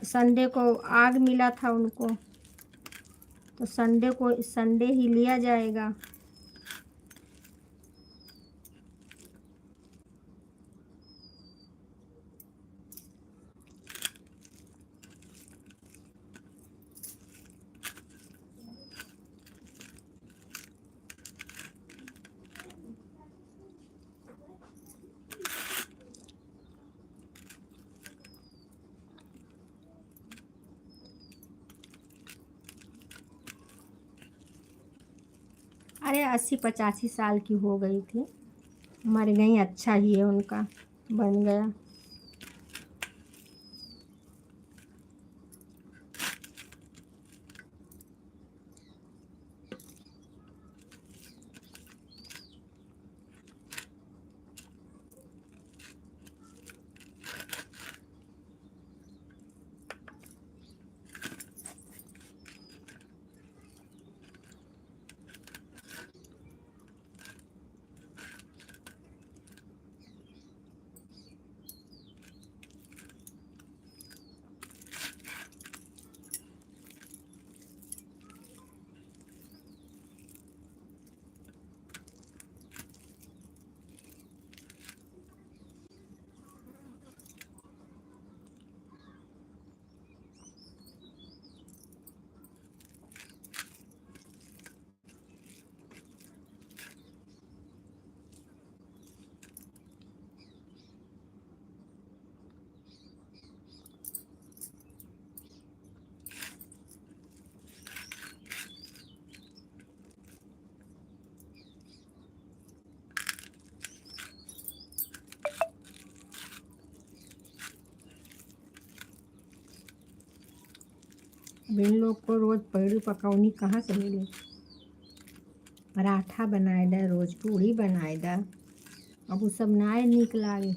Speaker 1: संडे को आग मिला था उनको, तो संडे ही लिया जाएगा। अरे 80-85 साल की हो गई थी, मर गई, अच्छा ही है उनका बन गया। बिन लोग को रोज पैड़ी पकौनी कहाँ से मिले। पराठा बनाए दा, रोज पूड़ी बनाए दा, अब वो सब नाए निक लागे।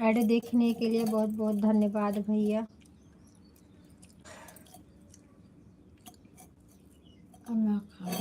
Speaker 1: ऐड देखने के लिए बहुत बहुत धन्यवाद भैया।
Speaker 3: अल्लाह खा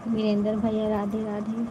Speaker 1: वीरेंद्र भैया राधे राधे।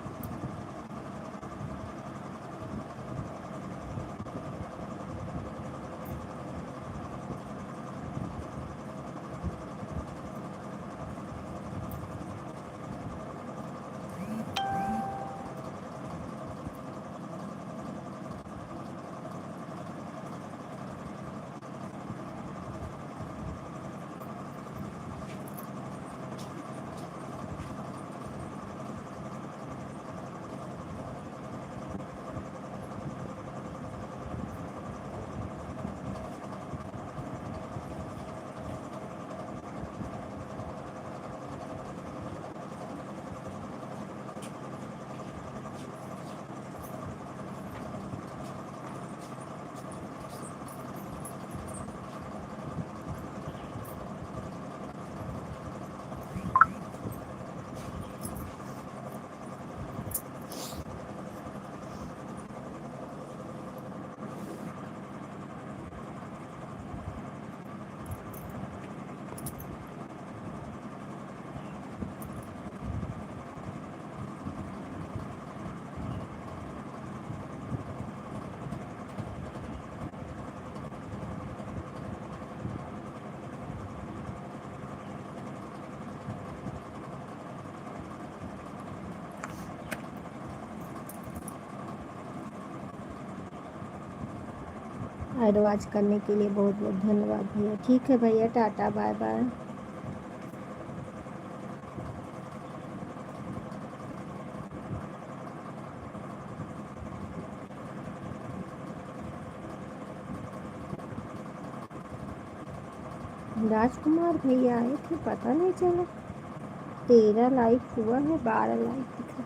Speaker 1: एडवाइज करने के लिए बहुत बहुत धन्यवाद भैया। ठीक है भैया, टाटा बाय बाय। राजकुमार भैया आए थे, पता नहीं चला। 13 लाइक हुआ है, 12 लाइक दिखा।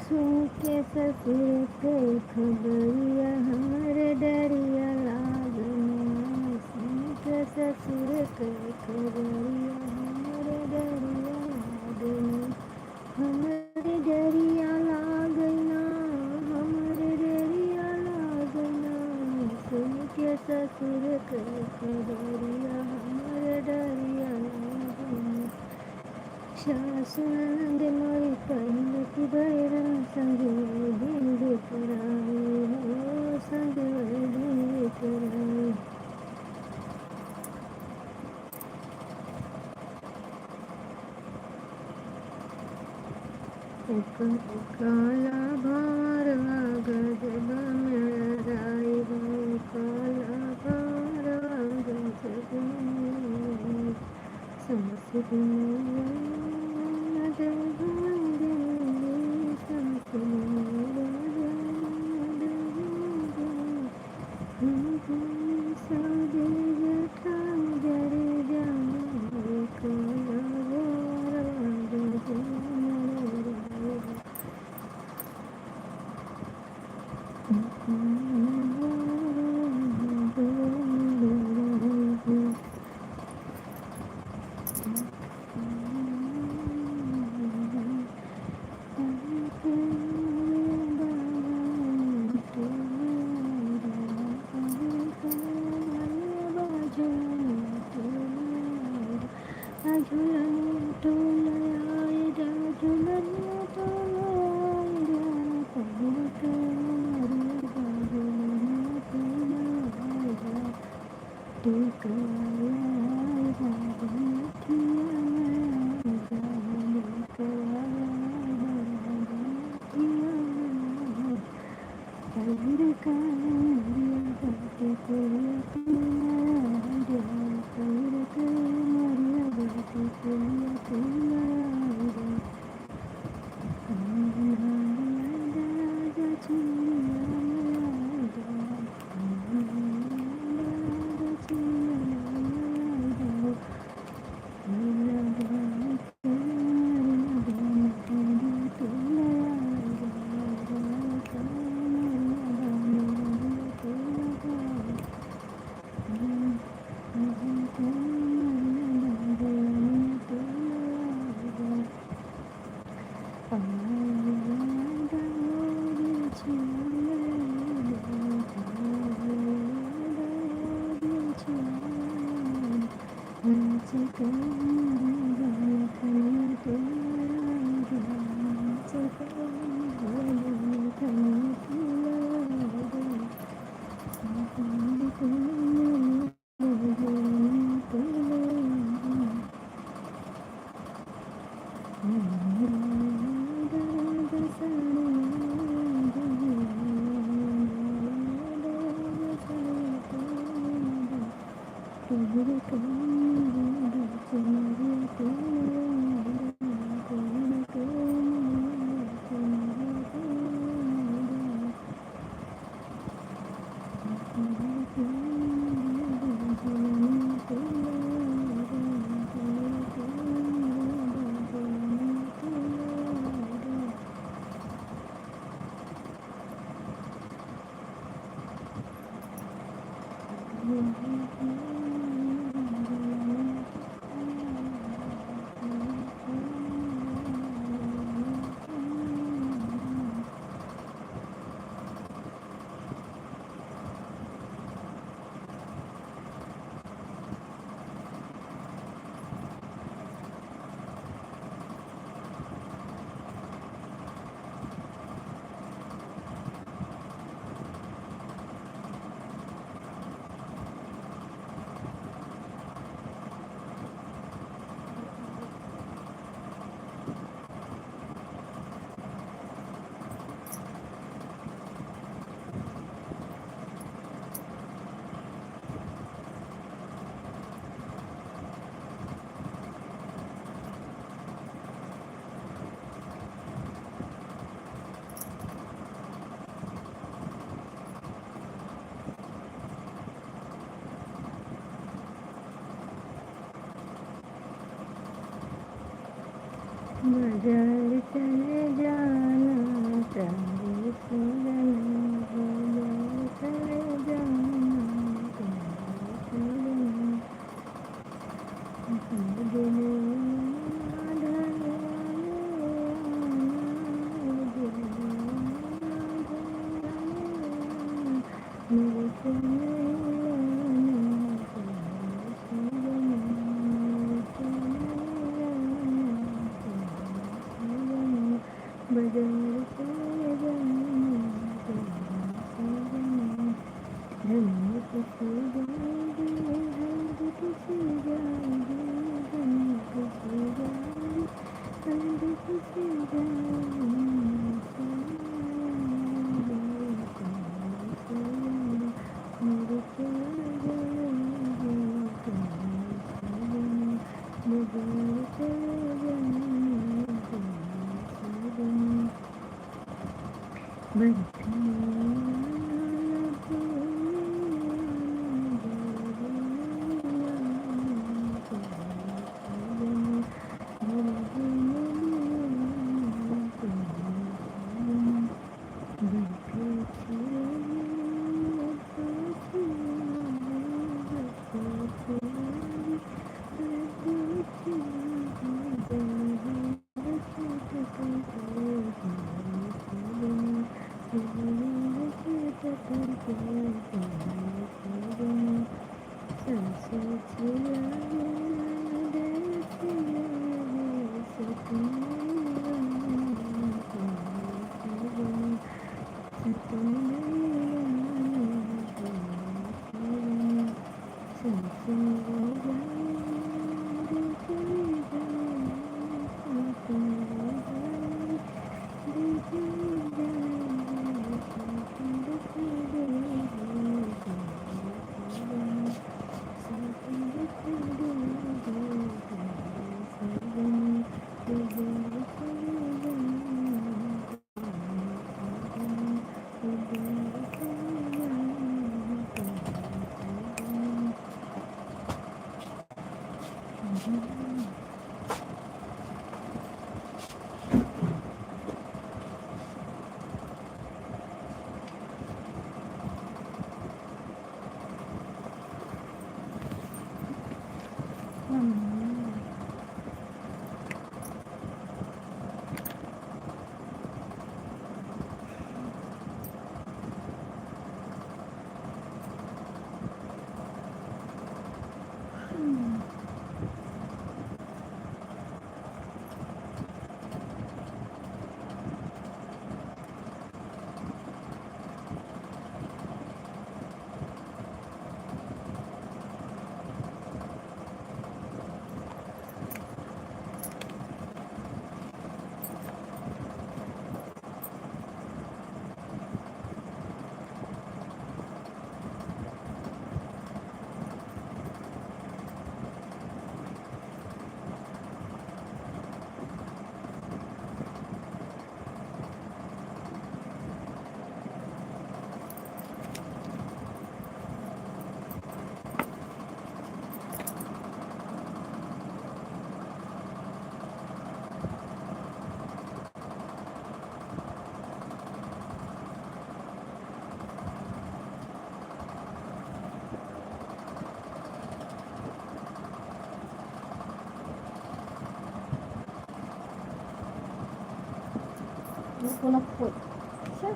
Speaker 1: सुन के ससुर के खबरिया हमारे डरिया लागना। सुन के ससुर के खबरिया हमारे डरिया लागना। हमारे डरिया लागना, हमारे डरिया लागना। सुन के ससुर के खबरिया हमारे डरिया लागना। शासनंद मोरी पहल की बैरन संग दिन कराए हो, संग दिन कराए। काला भारवा गजब में राय हो, काला भारवा गजब में समझ बाजार चले जाना चांदी सुगना, बाजार चले जाना चांदी सुगना, मेरे चले बाजार चले जाना धन्य किसी जाएगी, हल्द किसी जाएगी, धन्य किसी जाएगी, हल्द किसी जाएगी, मेरे चले जाएगी, बाजार चले जाना
Speaker 3: नको नको अच्छा.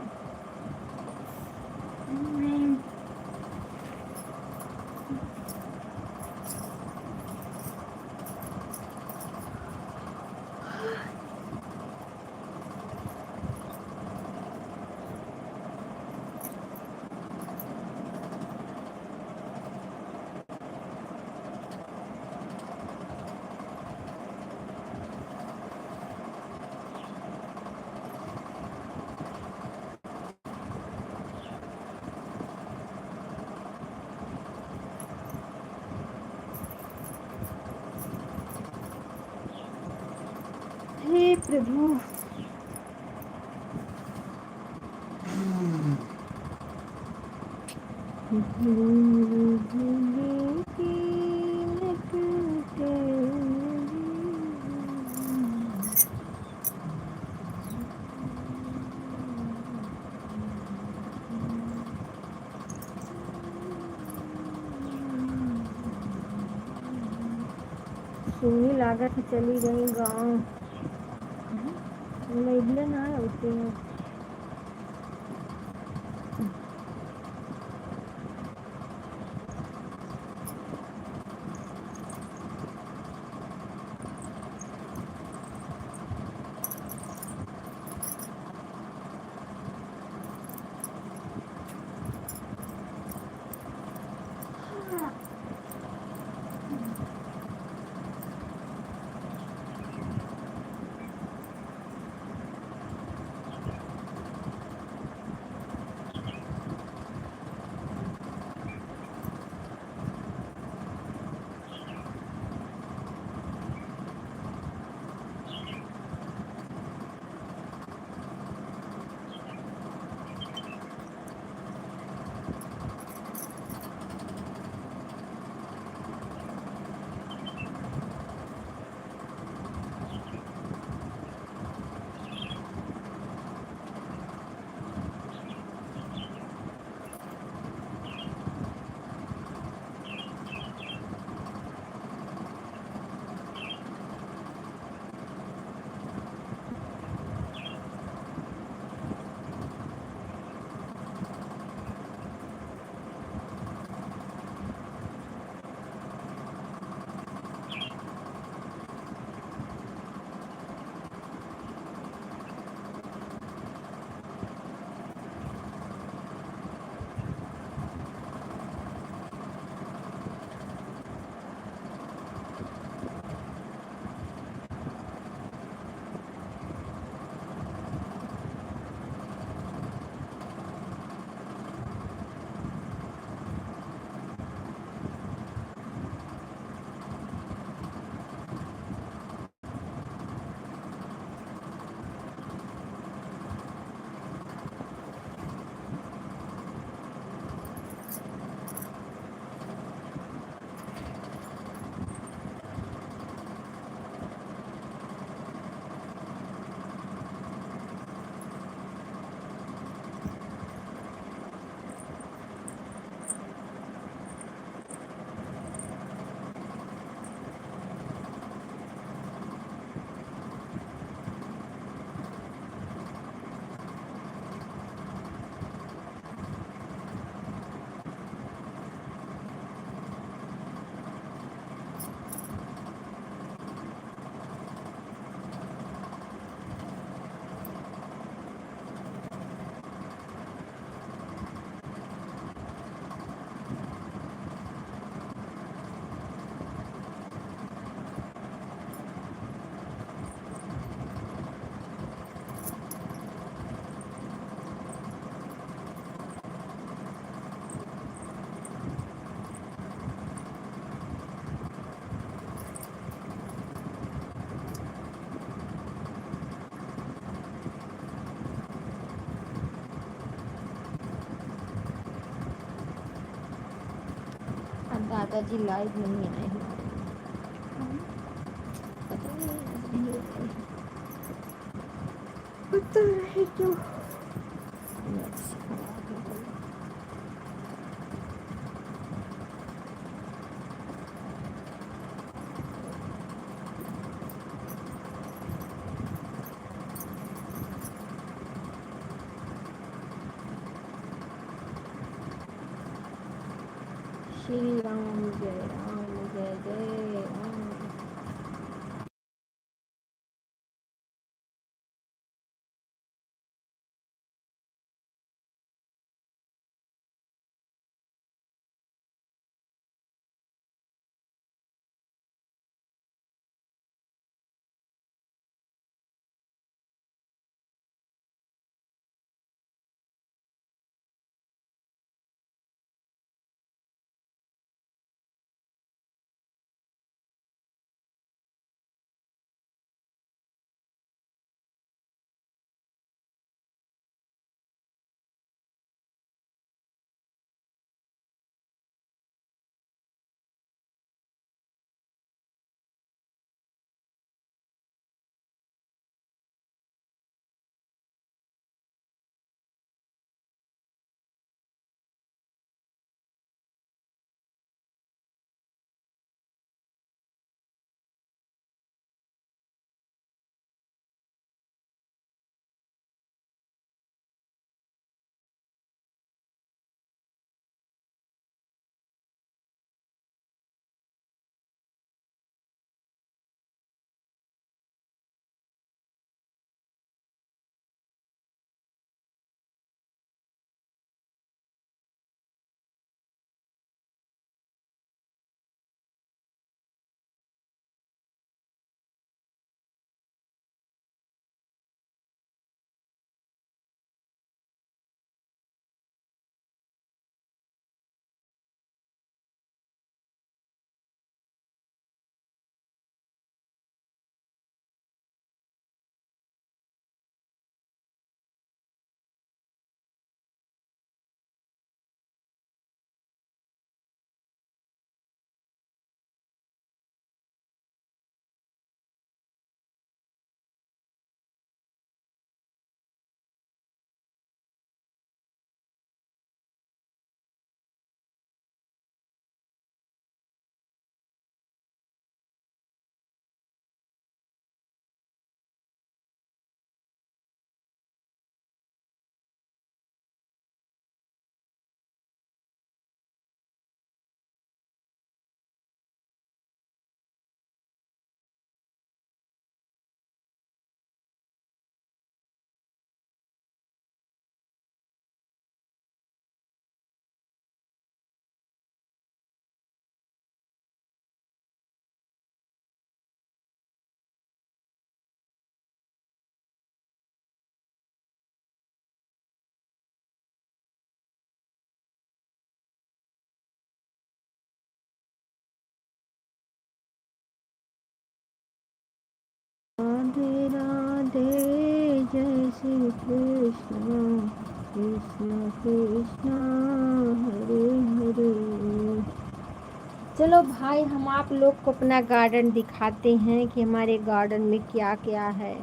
Speaker 3: हे प्रभु सोनी लागत चली गई गाँव इधर ना होते हैं दादाजी लाइव नहीं आए हमारे पता नहीं आज नहीं आए पता नहीं क्यों नेट्स खराब हो गई
Speaker 1: श्री राम जय राम जय जय राम। राधे राधे जय श्री कृष्ण कृष्ण कृष्ण हरे हरे। चलो भाई, हम आप लोग को अपना गार्डन दिखाते हैं कि हमारे गार्डन में क्या क्या है।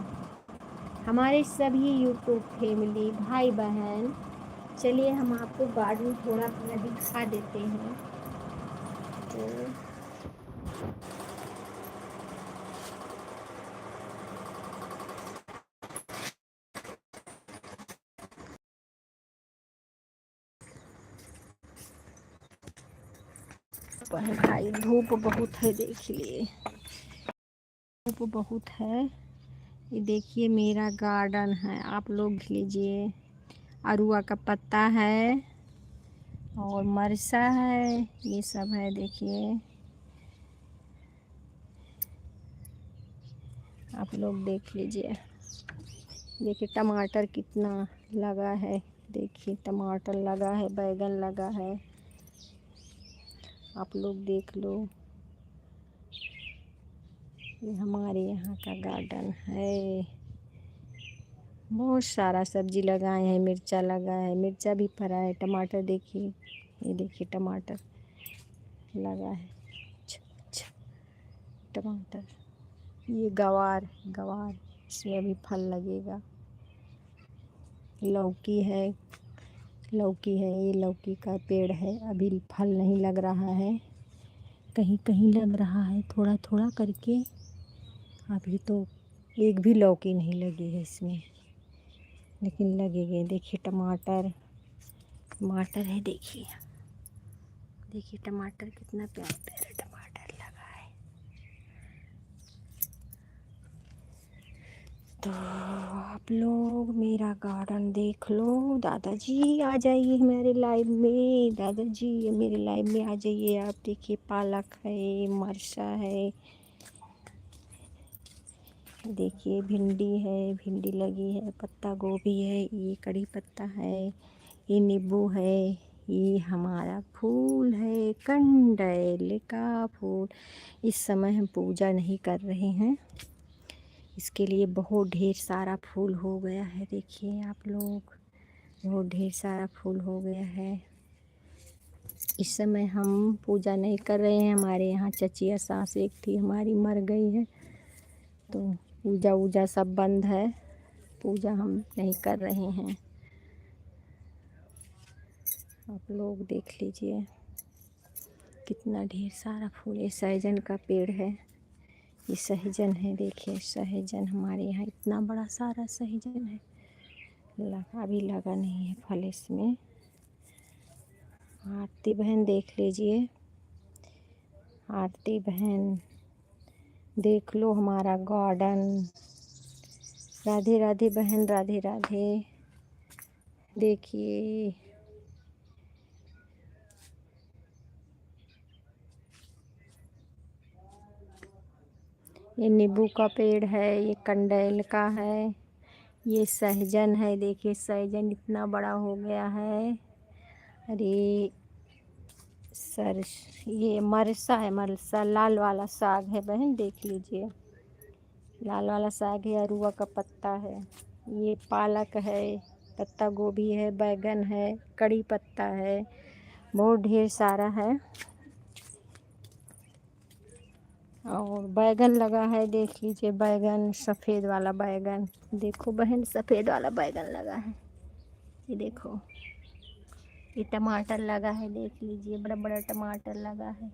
Speaker 1: हमारे सभी यूट्यूब फैमिली भाई बहन, चलिए हम आपको गार्डन थोड़ा अपना दिखा देते हैं। तो भाई धूप बहुत है, देख लिए धूप बहुत है। ये देखिए मेरा गार्डन है, आप लोग देख लीजिए। अरुआ का पत्ता है और मरचा है, ये सब है देखिए। आप लोग देख लीजिए। देखिए टमाटर कितना लगा है, देखिए टमाटर लगा है, बैगन लगा है, आप लोग देख लो। ये हमारे यहाँ का गार्डन है। बहुत सारा सब्जी लगाए हैं, मिर्चा लगा है, मिर्चा भी फरा है, टमाटर देखिए, ये देखिए टमाटर लगा है, टमाटर। ये गवार गवार, इसमें अभी फल लगेगा। लौकी है, लौकी है, ये लौकी का पेड़ है, अभी फल नहीं लग रहा है, कहीं कहीं लग रहा है थोड़ा थोड़ा करके। अभी तो एक भी लौकी नहीं लगी है इसमें, लेकिन लगेंगे। देखिए टमाटर, टमाटर है देखिए, देखिए टमाटर कितना प्यारा प्यारा टमाटर लगा है। तो आप लोग मेरा गार्डन देख लो। दादाजी आ जाइए मेरे लाइव में, दादाजी मेरे लाइव में आ जाइए। आप देखिए पालक है, मरचा है, देखिए भिंडी है, भिंडी लगी है, पत्ता गोभी है, ये कड़ी पत्ता है, ये नींबू है, ये हमारा फूल है कंडेल का फूल। इस समय हम पूजा नहीं कर रहे हैं, इसके लिए बहुत ढेर सारा फूल हो गया है। देखिए आप लोग, बहुत ढेर सारा फूल हो गया है। इस समय हम पूजा नहीं कर रहे हैं। हमारे यहाँ चचिया सास एक थी, हमारी मर गई है, तो पूजा वूजा सब बंद है, पूजा हम नहीं कर रहे हैं। आप लोग देख लीजिए कितना ढेर सारा फूल। ये सहजन का पेड़ है, ये सहजन है, देखिए सहजन हमारे यहाँ इतना बड़ा सारा सहजन है, लगा भी लगा नहीं है फल इसमें। आरती बहन देख लीजिए, आरती बहन देख लो हमारा गार्डन। राधे राधे बहन, राधे राधे। देखिए ये नींबू का पेड़ है, ये कंडेल का है, ये सहजन है। देखिए सहजन इतना बड़ा हो गया है। अरे सर, ये मरसा है, मरसा लाल वाला साग है बहन, देख लीजिए लाल वाला साग है, अरुआ का पत्ता है, ये पालक है, पत्ता गोभी है, बैगन है, कड़ी पत्ता है, बहुत ढेर सारा है। और बैगन लगा है, देख लीजिए बैगन, सफ़ेद वाला बैगन, देखो बहन सफ़ेद वाला बैगन लगा है। ये देखो ये टमाटर लगा है, देख लीजिए बड़ा बड़ा टमाटर लगा है।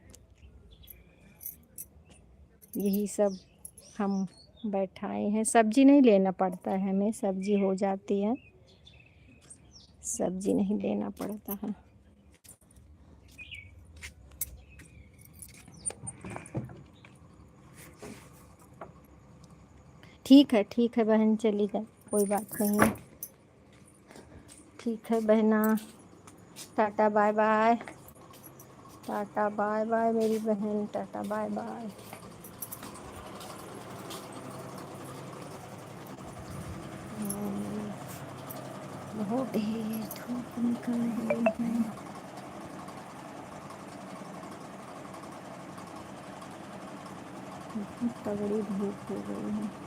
Speaker 1: यही सब हम बैठाए हैं। सब्जी नहीं लेना पड़ता है हमें, सब्जी हो जाती है, सब्जी नहीं लेना पड़ता है। ठीक है बहन, चली जाए, कोई बात नहीं। ठीक है बहना, टाटा बाय बाय, टाटा बाय बाय मेरी बहन, टाटा बाय बाय। बहुत ढेर धूप निकल रही है। बहुत तगड़ी धूप हो गई है।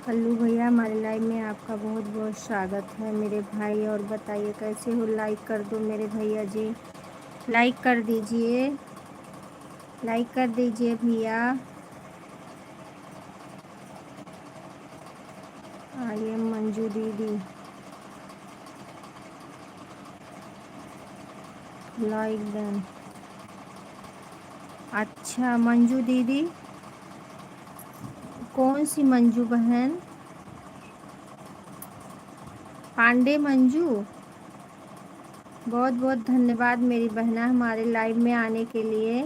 Speaker 1: कल्लू भैया हमारे लाइव में आपका बहुत बहुत स्वागत है मेरे भाई। और बताइए कैसे हो? लाइक कर दो मेरे भैया जी, लाइक कर दीजिए, लाइक कर दीजिए भैया। आई एम मंजू दीदी, लाइक देन। अच्छा मंजू दीदी, कौन सी मंजू बहन? पांडे मंजू, बहुत बहुत धन्यवाद मेरी बहना हमारे लाइव में आने के लिए।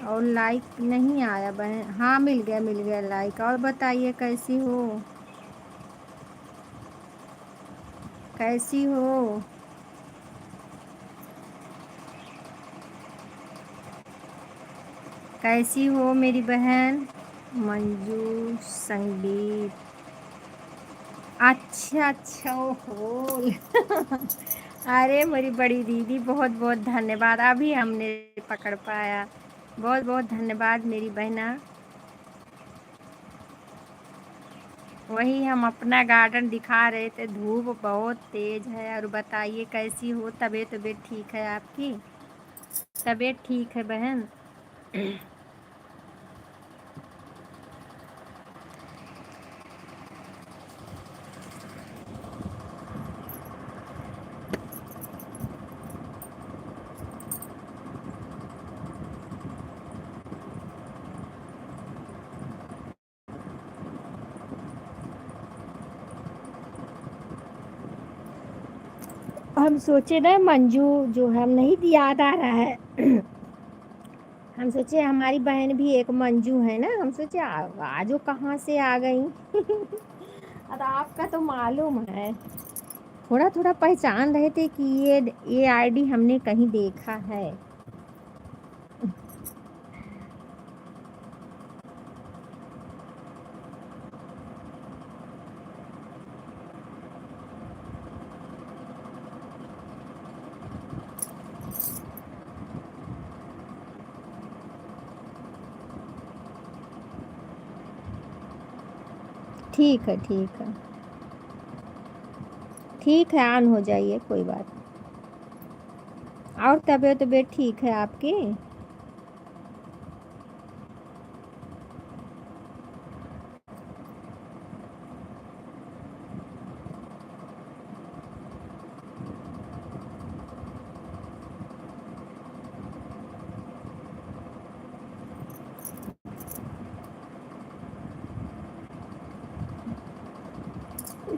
Speaker 1: और लाइक नहीं आया बहन, हाँ मिल गया लाइक। और बताइए कैसी हो, कैसी हो? कैसी हो मेरी बहन मंजू संगीत? अच्छा ओहो अरे मेरी बड़ी दीदी बहुत बहुत धन्यवाद, अभी हमने पकड़ पाया। बहुत बहुत धन्यवाद मेरी बहना। वही हम अपना गार्डन दिखा रहे थे, धूप बहुत तेज है। और बताइए कैसी हो, तबीयत ठीक है आपकी? तबीयत ठीक है बहन? हम सोचे ना मंजू जो है, हम नहीं याद आ रहा है। हम सोचे हमारी बहन भी एक मंजू है ना, हम सोचे आजो कहाँ से आ गई। और आपका तो मालूम है, थोड़ा थोड़ा पहचान रहे थे कि ये आईडी हमने कहीं देखा है। ठीक है ठीक है ठीक है, ऑन हो जाइए, कोई बात नहीं। और तबीयत ठीक है आपकी?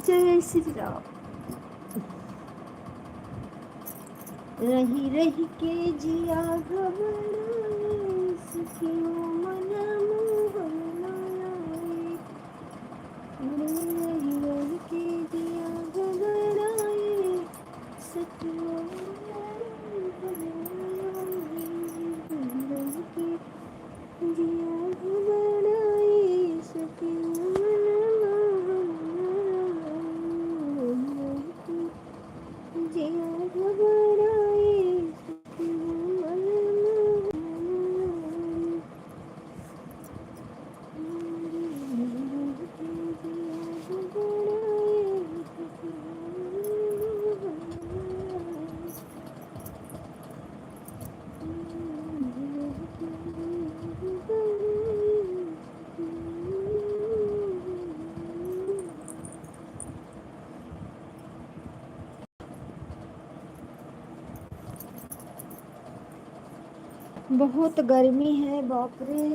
Speaker 1: जय श्री राम। रही रही के जिया घबराए, सखियों मन मोहनाए। रही रही के जिया घबराए, सखियों मन मोहनाए। रही रही के जिया घबराए, सखियों मन मोहनाए। जिया घबराए, सखियों मन मोहनाए। बहुत गर्मी है, बाप रे।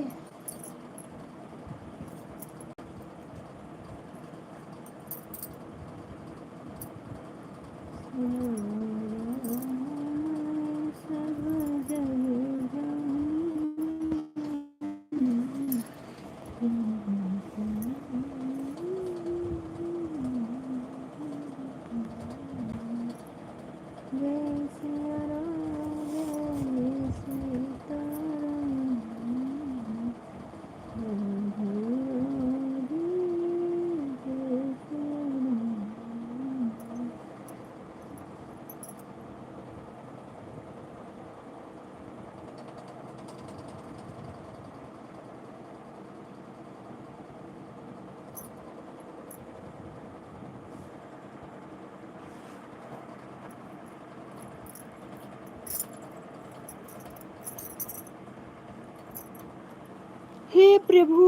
Speaker 1: जय सिया राम, जय सीताराम। हे प्रभु।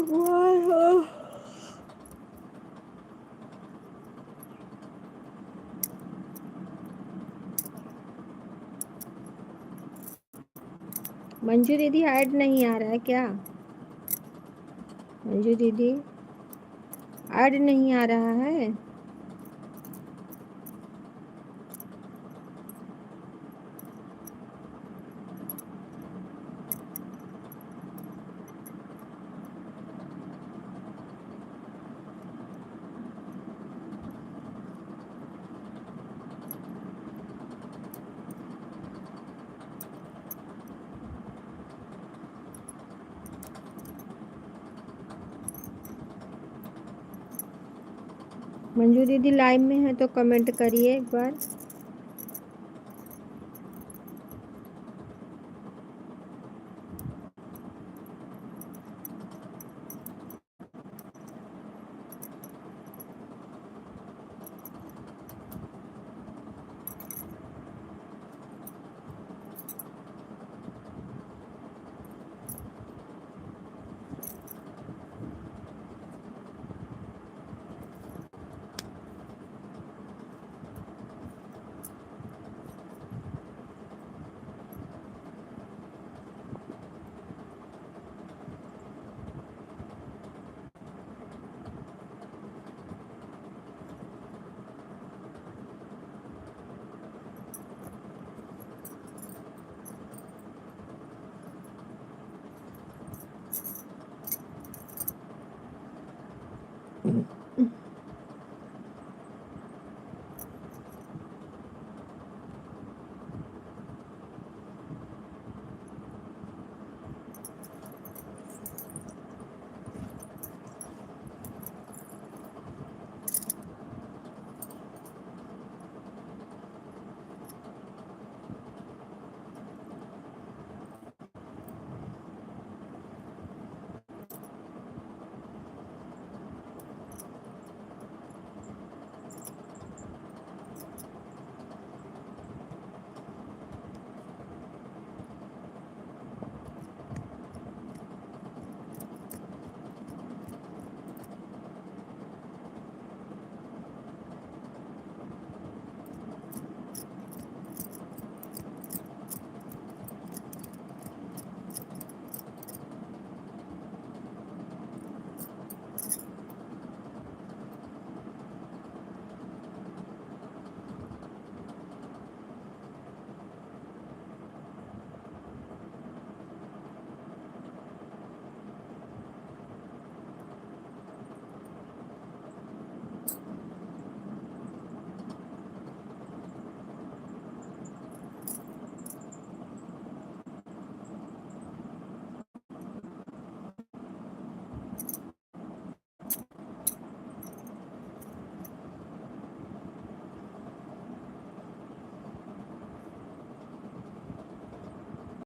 Speaker 3: भगवान। मंजू दीदी ऐड नहीं आ रहा है क्या? मंजू दीदी ऐड नहीं आ रहा है। मंजू दीदी लाइव में है तो कमेंट करिए एक बार।